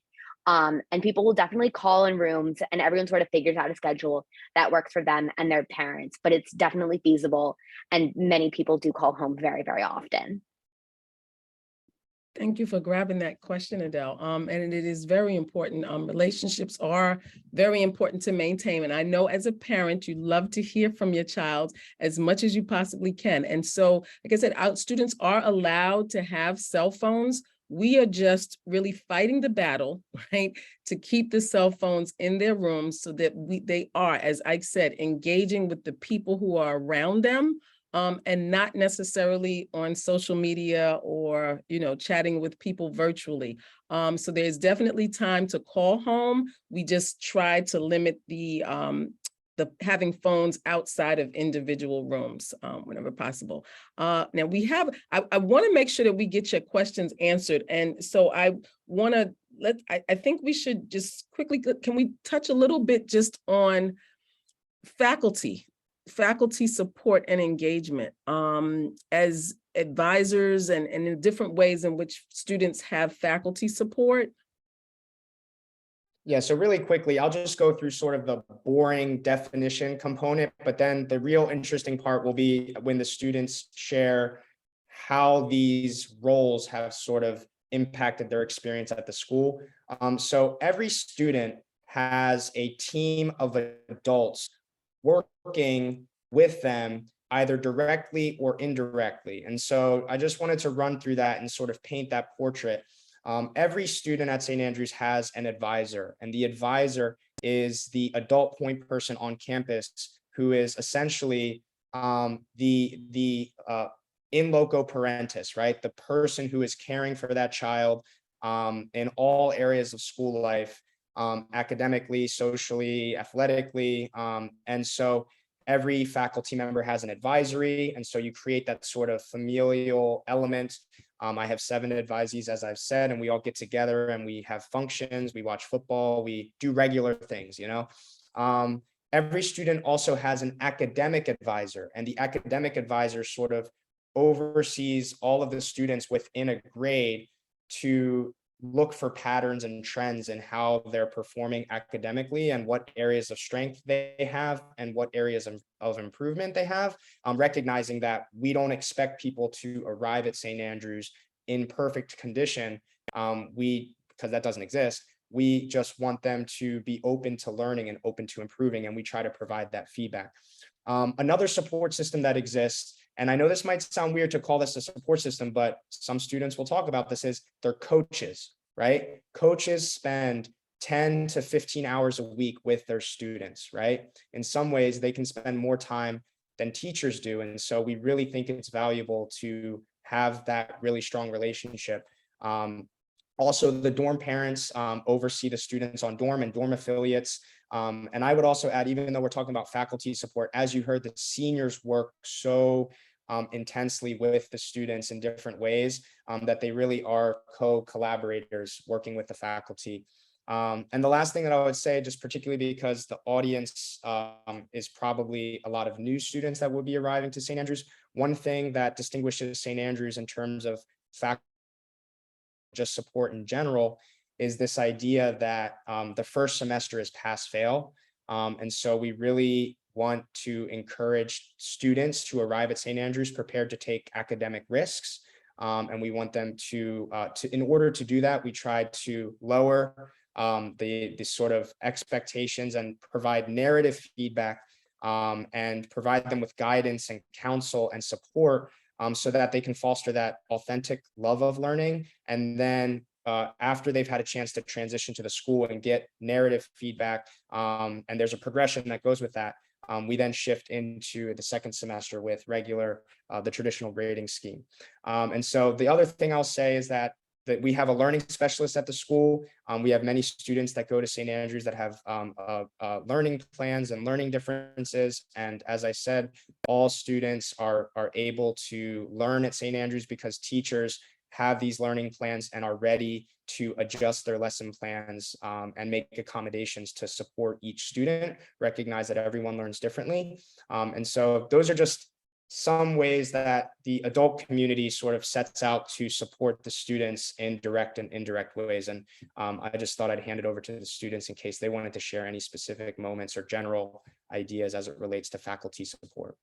And people will definitely call in rooms, and everyone sort of figures out a schedule that works for them and their parents, but it's definitely feasible. And many people do call home very, very often. Thank you for grabbing that question, Adele. And it is very important. Relationships are very important to maintain. And I know as a parent, you love to hear from your child as much as you possibly can. And so, like I said, our students are allowed to have cell phones. We are just really fighting the battle, right, to keep the cell phones in their rooms so that they are, as Ike said, engaging with the people who are around them, and not necessarily on social media or, chatting with people virtually. So there's definitely time to call home. We just try to limit the having phones outside of individual rooms whenever possible. Now I want to make sure that we get your questions answered. And so I want to I think we should just quickly, can we touch a little bit just on faculty support and engagement as advisors and in the different ways in which students have faculty support? Yeah, so really quickly, I'll just go through sort of the boring definition component, but then the real interesting part will be when the students share how these roles have sort of impacted their experience at the school. So every student has a team of adults working with them either directly or indirectly. And so I just wanted to run through that and sort of paint that portrait. Every student at St. Andrews has an advisor, and the advisor is the adult point person on campus who is essentially the in loco parentis, right? The person who is caring for that child in all areas of school life, academically, socially, athletically. And so every faculty member has an advisory. And so you create that sort of familial element. I have 7 advisees, as I've said, and we all get together and we have functions, we watch football, we do regular things, Every student also has an academic advisor, and the academic advisor sort of oversees all of the students within a grade to look for patterns and trends in how they're performing academically and what areas of strength they have and what areas of improvement they have, recognizing that we don't expect people to arrive at St. Andrews in perfect condition, because that doesn't exist. We just want them to be open to learning and open to improving, and we try to provide that feedback. Another support system that exists, and I know this might sound weird to call this a support system, but some students will talk about this, is they're coaches, right? Coaches spend 10 to 15 hours a week with their students, right? In some ways, they can spend more time than teachers do. And so we really think it's valuable to have that really strong relationship. Also, the dorm parents oversee the students on dorm and dorm affiliates. And I would also add, even though we're talking about faculty support, as you heard, the seniors work so intensely with the students in different ways that they really are co-collaborators working with the faculty. And the last thing that I would say, just particularly because the audience is probably a lot of new students that will be arriving to St. Andrews, one thing that distinguishes St. Andrews in terms of faculty just support in general is this idea that the first semester is pass fail. And so we really want to encourage students to arrive at St. Andrews prepared to take academic risks. And we want them to in order to do that, we try to lower the sort of expectations and provide narrative feedback and provide them with guidance and counsel and support so that they can foster that authentic love of learning. And then after they've had a chance to transition to the school and get narrative feedback, and there's a progression that goes with that, we then shift into the second semester with the traditional grading scheme. And so the other thing I'll say is that we have a learning specialist at the school. We have many students that go to St. Andrews that have learning plans and learning differences. And as I said, all students are able to learn at St. Andrews because teachers have these learning plans and are ready to adjust their lesson plans and make accommodations to support each student, recognize that everyone learns differently. And so those are just some ways that the adult community sort of sets out to support the students in direct and indirect ways. And I just thought I'd hand it over to the students in case they wanted to share any specific moments or general ideas as it relates to faculty support.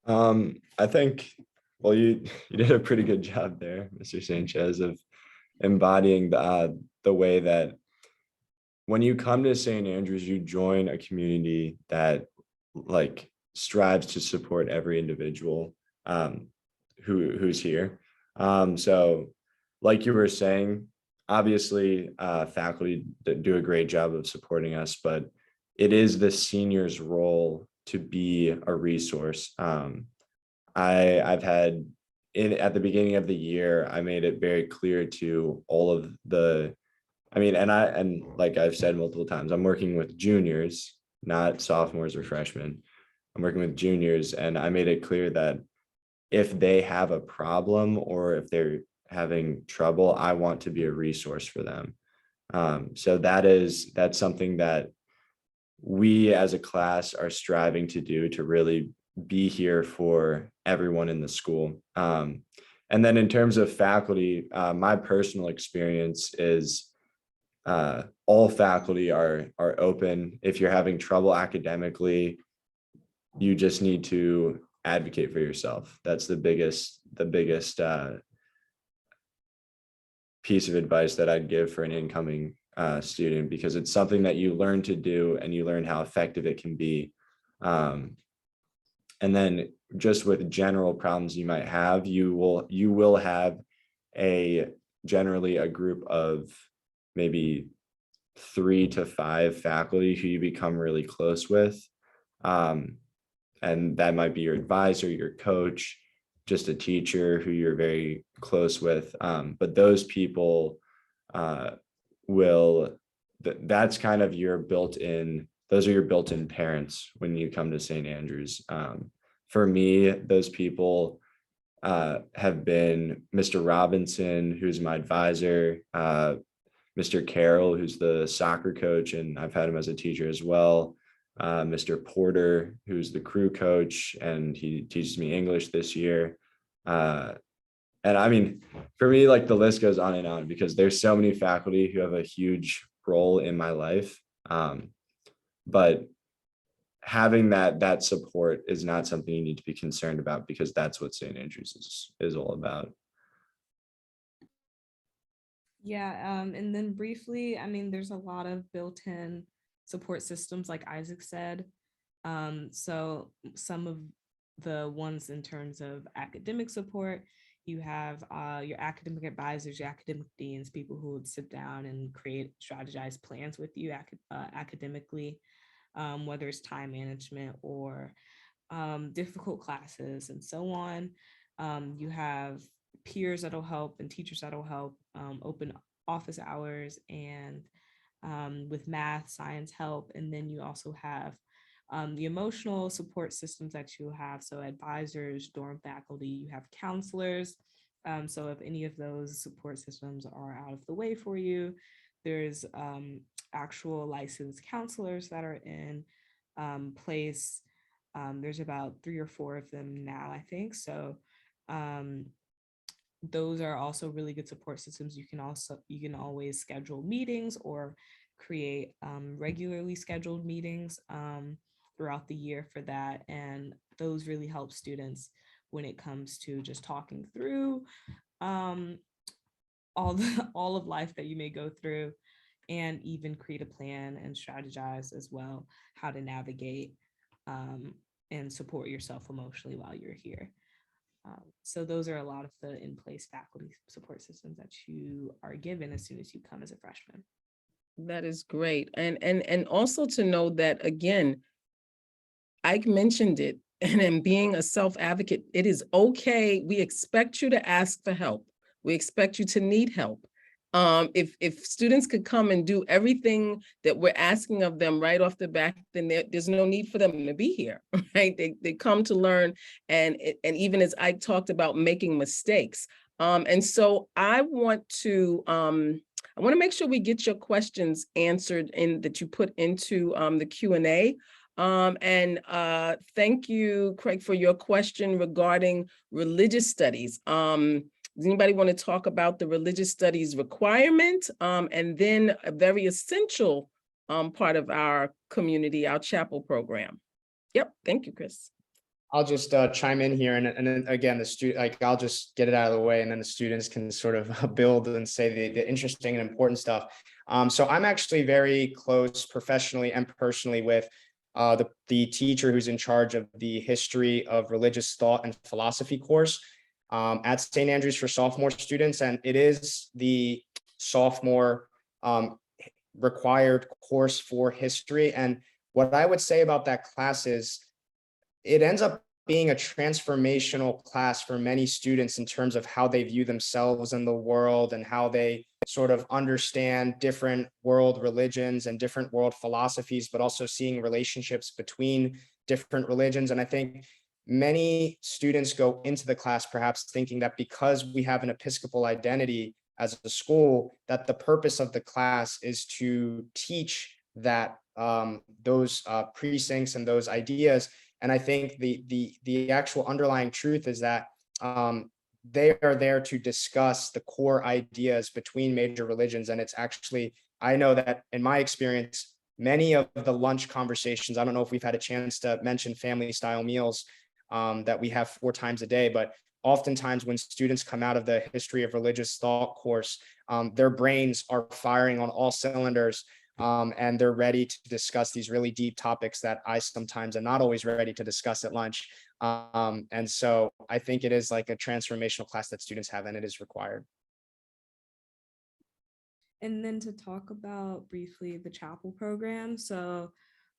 I think, well, you did a pretty good job there, Mr. Sanchez, of embodying the way that when you come to St. Andrews, you join a community that strives to support every individual who's here. So like you were saying, obviously faculty do a great job of supporting us, but it is the seniors' role to be a resource. I've had at the beginning of the year, I made it very clear to all of the, and like I've said multiple times, I'm working with juniors not sophomores or freshmen. I'm working with juniors, and I made it clear that if they have a problem or if they're having trouble, I want to be a resource for them. So that's something that we as a class are striving to do, to really be here for everyone in the school. And then in terms of faculty, my personal experience is all faculty are open. If you're having trouble academically, you just need to advocate for yourself. That's the biggest piece of advice that I'd give for an incoming student, because it's something that you learn to do and you learn how effective it can be. And then just with general problems you might have, you will have generally a group of maybe 3 to 5 faculty who you become really close with. And that might be your advisor, your coach, just a teacher who you're very close with. But those people that's kind of those are your built-in parents when you come to St. Andrews. For me, those people have been Mr. Robinson, who's my advisor, Mr. Carroll, who's the soccer coach, and I've had him as a teacher as well. Mr. Porter, who's the crew coach, and he teaches me English this year. And I mean, for me, like, the list goes on and on, because there's so many faculty who have a huge role in my life. But having that support is not something you need to be concerned about, because that's what St. Andrews is all about. Yeah, and then briefly, I mean, there's a lot of built-in support systems, like Isaac said. So some of the ones in terms of academic support, you have your academic advisors, your academic deans, people who would sit down and strategize plans with you academically, whether it's time management or difficult classes and so on. You have peers that'll help and teachers that'll help, open office hours and with math, science help. And then you also have the emotional support systems that you have. So advisors, dorm faculty, you have counselors. So if any of those support systems are out of the way for you, there's actual licensed counselors that are in place. There's about 3 or 4 of them now, I think. So those are also really good support systems. You can always schedule meetings or create regularly scheduled meetings throughout the year for that. And those really help students when it comes to just talking through all of life that you may go through, and even create a plan and strategize as well how to navigate and support yourself emotionally while you're here. So those are a lot of the in-place faculty support systems that you are given as soon as you come as a freshman. That is great. And also to know that, again, Ike mentioned it, and being a self-advocate, it is okay. We expect you to ask for help. We expect you to need help. If students could come and do everything that we're asking of them right off the bat, then there's no need for them to be here, right? They come to learn, and even as Ike talked about, making mistakes. And so I want to make sure we get your questions answered that you put into the Q&A. Thank you, Craig, for your question regarding religious studies. Does anybody want to talk about the religious studies requirement? And then a very essential part of our community, our chapel program. Yep, thank you, Chris. I'll just chime in here, and then again, I'll just get it out of the way, and then the students can sort of build and say the interesting and important stuff. So I'm actually very close professionally and personally with the teacher who's in charge of the history of religious thought and philosophy course at St. Andrews for sophomore students, and it is the sophomore required course for history. And what I would say about that class is it ends up being a transformational class for many students in terms of how they view themselves in the world and how they sort of understand different world religions and different world philosophies, but also seeing relationships between different religions. And I think many students go into the class perhaps thinking that because we have an Episcopal identity as a school, that the purpose of the class is to teach that those precincts and those ideas. And I think the actual underlying truth is that they are there to discuss the core ideas between major religions. And it's actually, I know that in my experience, many of the lunch conversations, I don't know if we've had a chance to mention family style meals that we have 4 times a day, but oftentimes when students come out of the history of religious thought course, their brains are firing on all cylinders. And they're ready to discuss these really deep topics that I sometimes am not always ready to discuss at lunch. And so I think it is like a transformational class that students have, and it is required. And then to talk about briefly the chapel program. So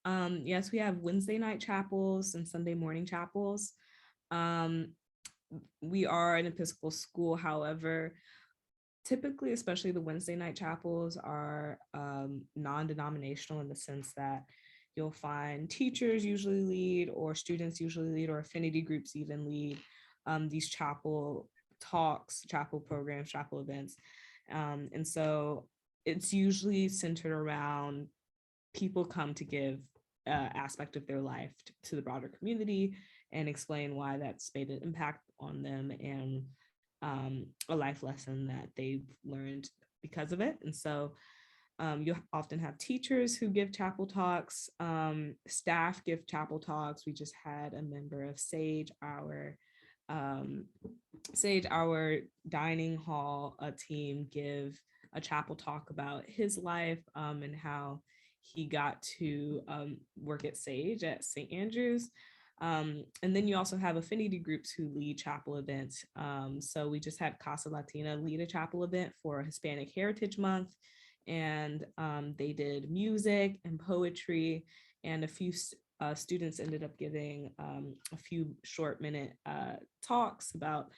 yes, we have Wednesday night chapels and Sunday morning chapels. We are an Episcopal school, however, typically, especially the Wednesday night chapels are non-denominational in the sense that you'll find teachers usually lead, or students usually lead, or affinity groups even lead these chapel talks, chapel programs, chapel events. And so it's usually centered around people come to give aspect of their life to the broader community and explain why that's made an impact on them and a life lesson that they've learned because of it. And so you often have teachers who give chapel talks, staff give chapel talks. We just had a member of Sage, our dining hall team, give a chapel talk about his life and how he got to work at Sage at St. Andrews. And then you also have affinity groups who lead chapel events. So we just had Casa Latina lead a chapel event for Hispanic Heritage Month. And they did music and poetry, and a few students ended up giving a few short-minute talks about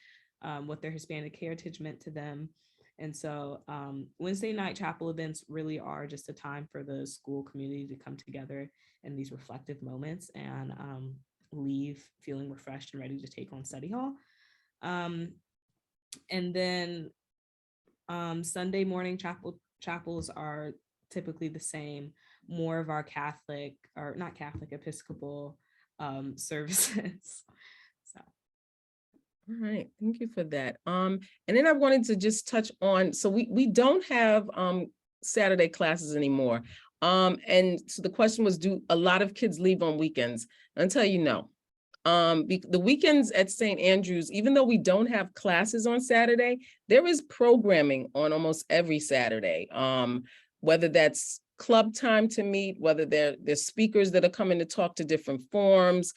what their Hispanic heritage meant to them. And so Wednesday night chapel events really are just a time for the school community to come together in these reflective moments and leave feeling refreshed and ready to take on study hall. And then Sunday morning chapels are typically the same, more of our Catholic, or not Catholic, Episcopal services. So. All right, thank you for that. And then I wanted to just touch on, so we don't have Saturday classes anymore. And so the question was, do a lot of kids leave on weekends? I'll tell you no. The weekends at St. Andrews, even though we don't have classes on Saturday, there is programming on almost every Saturday. Whether that's club time to meet, whether there's speakers that are coming to talk to different forums,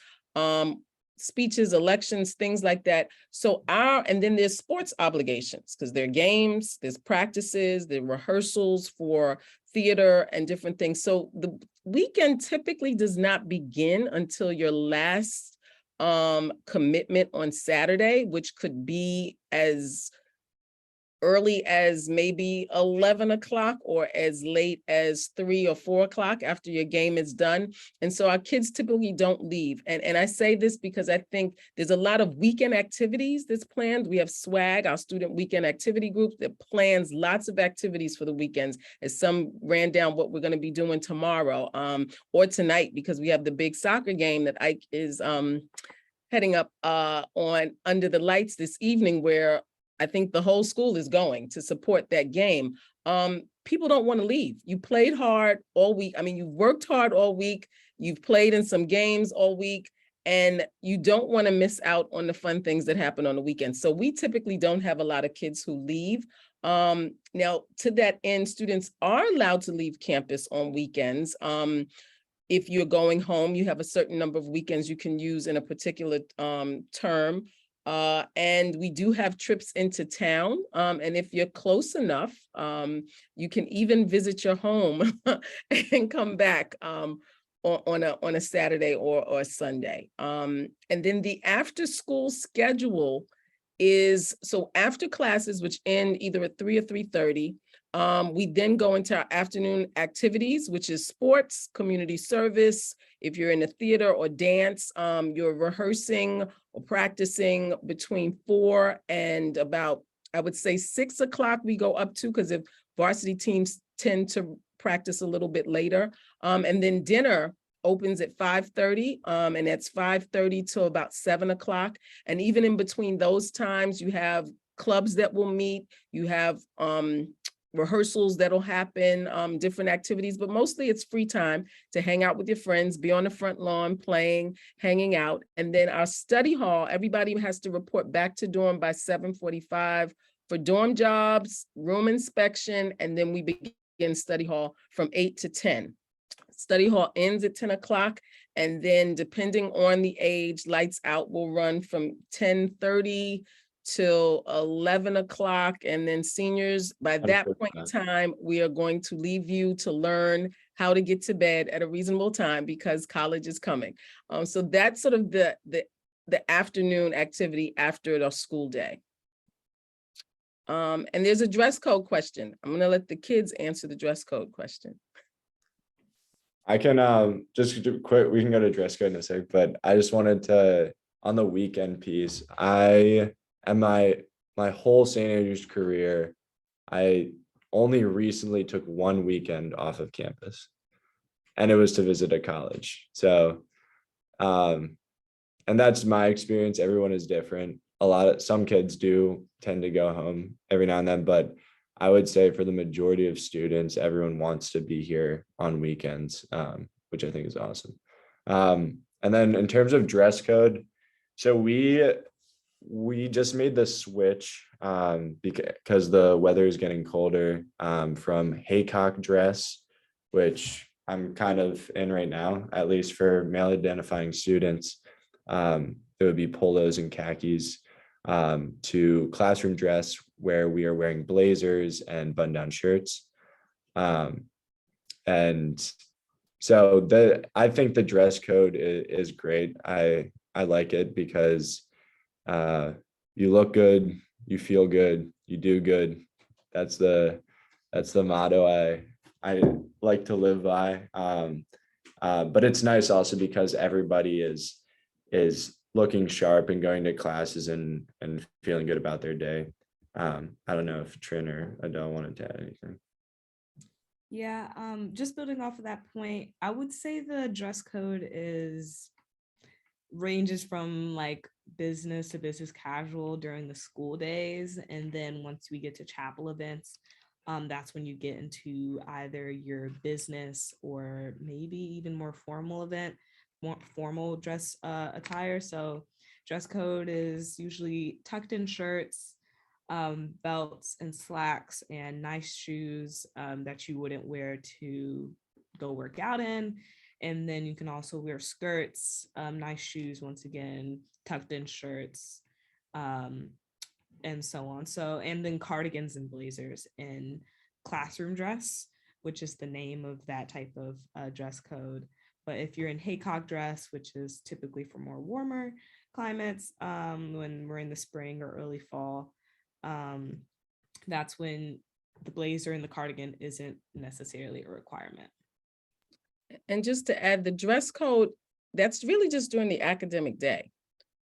speeches, elections, things like that. So and then there's sports obligations, because there are games, there's practices, there are rehearsals for theater and different things. So the weekend typically does not begin until your last commitment on Saturday, which could be as early as maybe 11 o'clock or as late as 3 or 4 o'clock after your game is done. And so our kids typically don't leave. And I say this because I think there's a lot of weekend activities that's planned. We have SWAG, our student weekend activity group, that plans lots of activities for the weekends, as some ran down what we're going to be doing tomorrow or tonight, because we have the big soccer game that Ike is heading up on Under the Lights this evening, where I think the whole school is going to support that game. People don't want to leave. You played hard all week. I mean, you've worked hard all week. You've played in some games all week, and you don't want to miss out on the fun things that happen on the weekend. So we typically don't have a lot of kids who leave. Now, to that end, students are allowed to leave campus on weekends. If you're going home, you have a certain number of weekends you can use in a particular term. And we do have trips into town. And if you're close enough, you can even visit your home and come back on on a Saturday or a Sunday. And then the after school schedule is, so after classes, which end either at 3 or 3:30, we then go into our afternoon activities, which is sports, community service. If you're in the theater or dance, you're rehearsing or practicing between 4 and about, I would say 6 o'clock we go up to, because if varsity teams tend to practice a little bit later. And then dinner opens at 5:30, and that's 5:30 till about 7 o'clock. And even in between those times, you have clubs that will meet, you have rehearsals that'll happen, different activities, but mostly it's free time to hang out with your friends, be on the front lawn, playing, hanging out. And then our study hall, everybody has to report back to dorm by 7:45 for dorm jobs, room inspection, and then we begin study hall from 8 to 10. Study hall ends at 10 o'clock, and then depending on the age, lights out will run from 10:30 till 11 o'clock. And then seniors, by that point in time, we are going to leave you to learn how to get to bed at a reasonable time, because college is coming. So that's sort of the afternoon activity after the school day. And there's a dress code question. I'm gonna let the kids answer the dress code question. I can just do quick, we can go to dress code in a sec, but I just wanted to, on the weekend piece, I and my whole St. Andrews career, I only recently took one weekend off of campus, and it was to visit a college. So and that's my experience. Everyone is different. Some kids do tend to go home every now and then, but I would say for the majority of students, everyone wants to be here on weekends, which I think is awesome. And then in terms of dress code, so we just made the switch because the weather is getting colder, from haycock dress, which I'm kind of in right now, at least for male identifying students. It would be polos and khakis, to classroom dress, where we are wearing blazers and button-down shirts. And so I think the dress code is great. I like it because you look good, you feel good, you do good. That's the motto I like to live by. But it's nice also because everybody is looking sharp and going to classes and feeling good about their day. I don't know if Trin or Adele wanted to add anything. Yeah, just building off of that point, I would say the dress code ranges from like business to business casual during the school days. And then once we get to chapel events, that's when you get into either your business or maybe even more formal dress attire. So dress code is usually tucked in shirts, belts and slacks, and nice shoes that you wouldn't wear to go work out in. And then you can also wear skirts, nice shoes, once again, tucked in shirts, and so on. So, and then cardigans and blazers in classroom dress, which is the name of that type of dress code. But if you're in haycock dress, which is typically for more warmer climates, when we're in the spring or early fall, that's when the blazer and the cardigan isn't necessarily a requirement. And just to add, the dress code, that's really just during the academic day.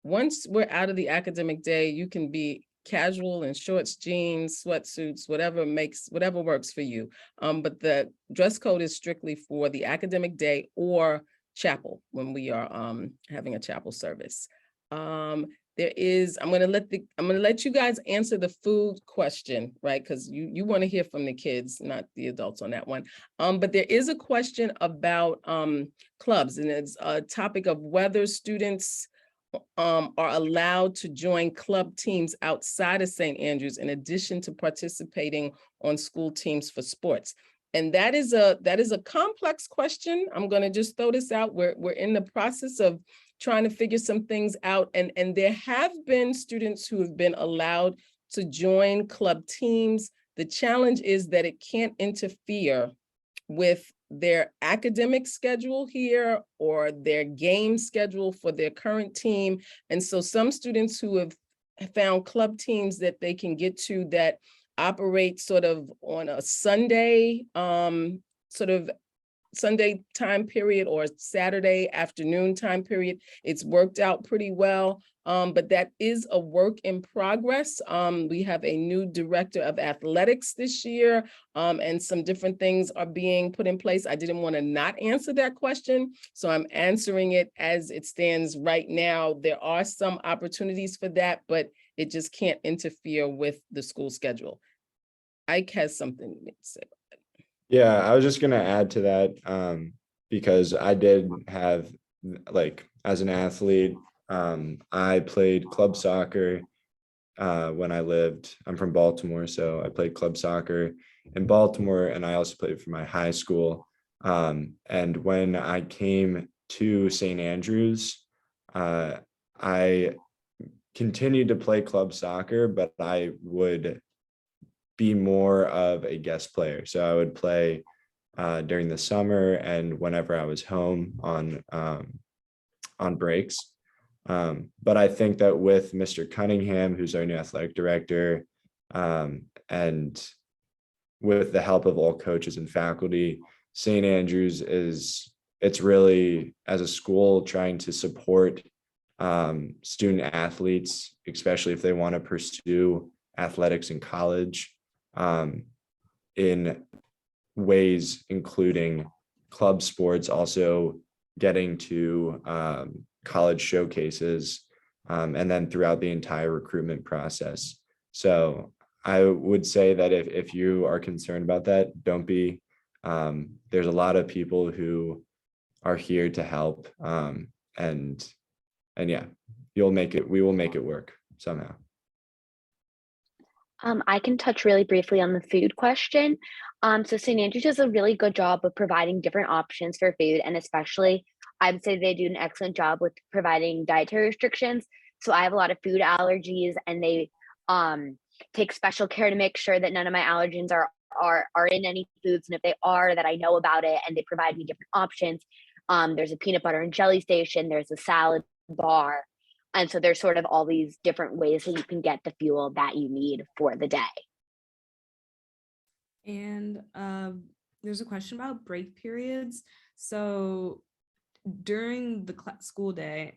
Once we're out of the academic day, you can be casual in shorts, jeans, sweatsuits, whatever works for you. But the dress code is strictly for the academic day or chapel when we are having a chapel service. I'm gonna let you guys answer the food question, right? Because you want to hear from the kids, not the adults on that one. But there is a question about clubs, and it's a topic of whether students are allowed to join club teams outside of St. Andrews in addition to participating on school teams for sports. And that is a complex question. I'm going to just throw this out. We're in the process of trying to figure some things out. And there have been students who have been allowed to join club teams. The challenge is that it can't interfere with their academic schedule here or their game schedule for their current team. And so some students who have found club teams that they can get to that operate sort of on a Sunday, sort of Sunday time period or Saturday afternoon time period, it's worked out pretty well. But that is a work in progress. We have a new director of athletics this year, and some different things are being put in place. I didn't want to not answer that question, so I'm answering it as it stands right now. There are some opportunities for that, but it just can't interfere with the school schedule. Ike has something to say. Yeah, I was just gonna add to that, because I did have, like, as an athlete, I played club soccer when I'm from Baltimore, so I played club soccer in Baltimore, and I also played for my high school. And when I came to St. Andrews, I continued to play club soccer, but I would be more of a guest player. So I would play during the summer and whenever I was home on breaks. But I think that with Mr. Cunningham, who's our new athletic director, and with the help of all coaches and faculty, St. Andrews it's really, as a school, trying to support student athletes, especially if they want to pursue athletics in college, in ways including club sports, also getting to college showcases, and then throughout the entire recruitment process. So I would say that if you are concerned about that, don't be. There's a lot of people who are here to help, and yeah, we will make it work somehow. I can touch really briefly on the food question. So St. Andrews does a really good job of providing different options for food, and especially I would say they do an excellent job with providing dietary restrictions. So I have a lot of food allergies, and they take special care to make sure that none of my allergens are in any foods, and if they are, that I know about it, and they provide me different options. There's a peanut butter and jelly station, there's a salad bar. And so there's sort of all these different ways that you can get the fuel that you need for the day. And there's a question about break periods. So during the school day,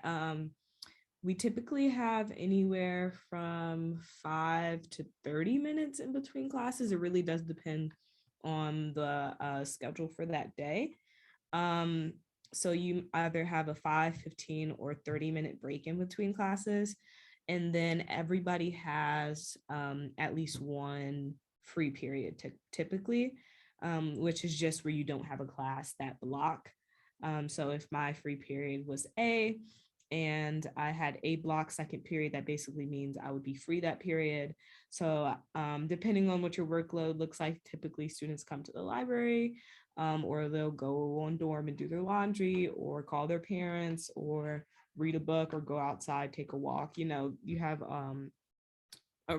we typically have anywhere from 5 to 30 minutes in between classes. It really does depend on the schedule for that day. So you either have a 5, 15, or 30-minute break in between classes. And then everybody has at least one free period typically, which is just where you don't have a class that block. So if my free period was A and I had a block second period, that basically means I would be free that period. So depending on what your workload looks like, typically students come to the library, or they'll go on dorm and do their laundry, or call their parents, or read a book, or go outside, take a walk. You know, you have a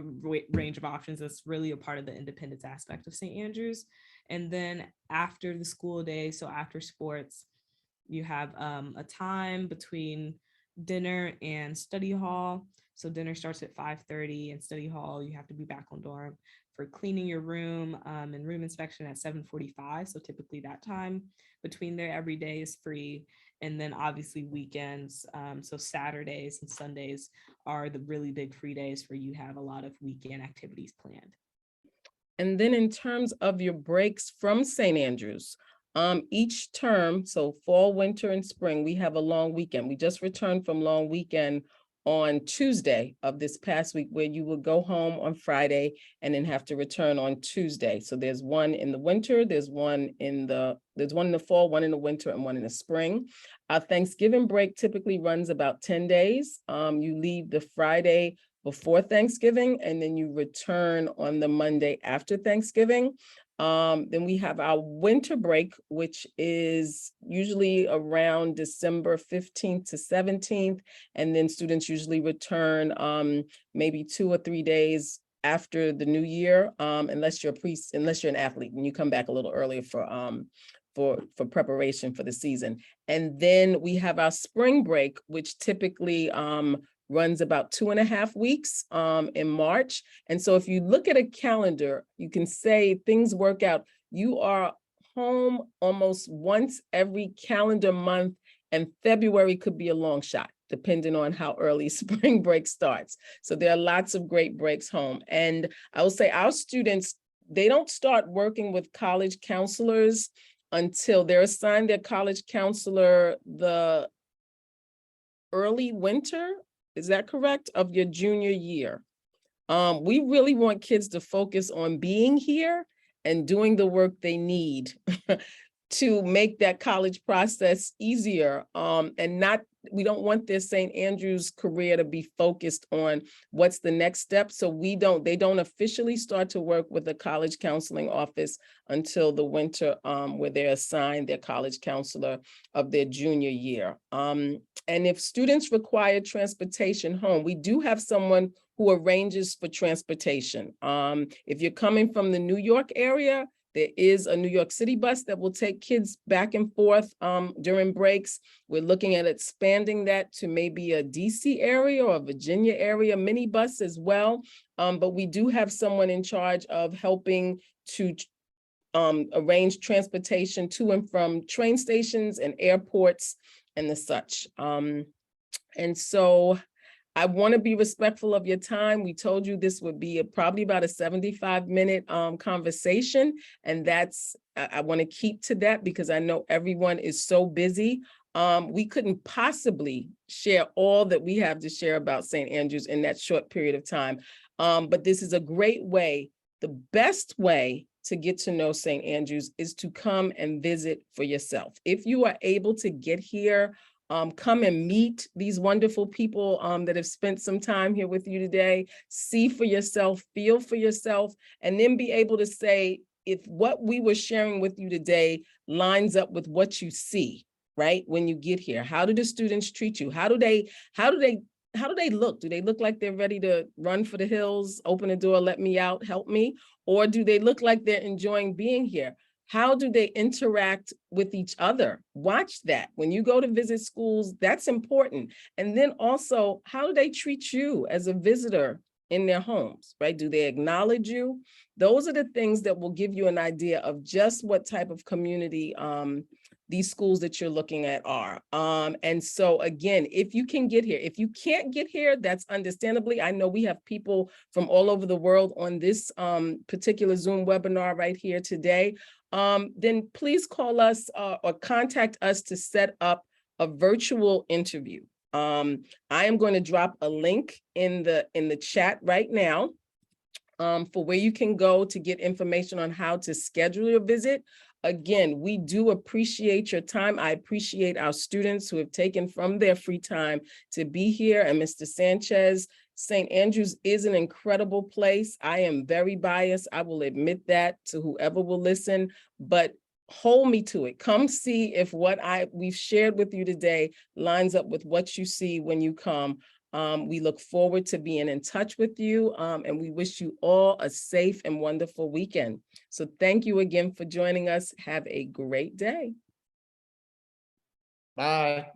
range of options. That's really a part of the independence aspect of St. Andrews. And then after the school day, so after sports, you have a time between dinner and study hall. So dinner starts at 5:30, and study hall, you have to be back on dorm for cleaning your room and room inspection at 7:45. So typically that time between there every day is free. And then obviously weekends, so Saturdays and Sundays are the really big free days where you have a lot of weekend activities planned. And then in terms of your breaks from St. Andrews, each term, so fall, winter, and spring, we have a long weekend. We just returned from long weekend on Tuesday of this past week, where you will go home on Friday and then have to return on Tuesday. So there's one in the winter, there's one in the fall, one in the winter, and one in the spring. Our Thanksgiving break typically runs about 10 days. You leave the Friday before Thanksgiving, and then you return on the Monday after Thanksgiving. Then we have our winter break, which is usually around December 15th to 17th. And then students usually return maybe 2 or 3 days after the new year, unless you're an athlete and you come back a little earlier for for preparation for the season. And then we have our spring break, which typically runs about 2.5 weeks in March. And so if you look at a calendar, you can say things work out. You are home almost once every calendar month, and February could be a long shot, depending on how early spring break starts. So there are lots of great breaks home. And I will say our students, they don't start working with college counselors until they're assigned their college counselor the early winter, is that correct, of your junior year. We really want kids to focus on being here and doing the work they need to make that college process easier. And we don't want their St. Andrews career to be focused on what's the next step. So they don't officially start to work with the college counseling office until the winter, where they're assigned their college counselor of their junior year. And if students require transportation home, we do have someone who arranges for transportation. If you're coming from the New York area, there is a New York City bus that will take kids back and forth during breaks. We're looking at expanding that to maybe a DC area or a Virginia area mini bus as well. But we do have someone in charge of helping to arrange transportation to and from train stations and airports and the such. And so I want to be respectful of your time. We told you this would be probably about a 75-minute conversation. And I want to keep to that because I know everyone is so busy. We couldn't possibly share all that we have to share about St. Andrews in that short period of time. But this is a great way. The best way to get to know St. Andrews is to come and visit for yourself. If you are able to get here, come and meet these wonderful people that have spent some time here with you today. See for yourself, feel for yourself, and then be able to say if what we were sharing with you today lines up with what you see, right? When you get here, how do the students treat you? How do they look? Do they look like they're ready to run for the hills, open the door, let me out, help me? Or do they look like they're enjoying being here? How do they interact with each other? Watch that. When you go to visit schools, that's important. And then also, how do they treat you as a visitor in their homes, right? Do they acknowledge you? Those are the things that will give you an idea of just what type of community these schools that you're looking at are. And so again, if you can get here, if you can't get here, that's understandably. I know we have people from all over the world on this particular Zoom webinar right here today. Then please call us or contact us to set up a virtual interview. I am going to drop a link in the chat right now for where you can go to get information on how to schedule your visit. Again, we do appreciate your time. I appreciate our students who have taken from their free time to be here. And Mr. Sanchez, St. Andrews is an incredible place. I am very biased. I will admit that to whoever will listen, but hold me to it. Come see if what we've shared with you today lines up with what you see when you come. We look forward to being in touch with you, and we wish you all a safe and wonderful weekend. So thank you again for joining us. Have a great day. Bye.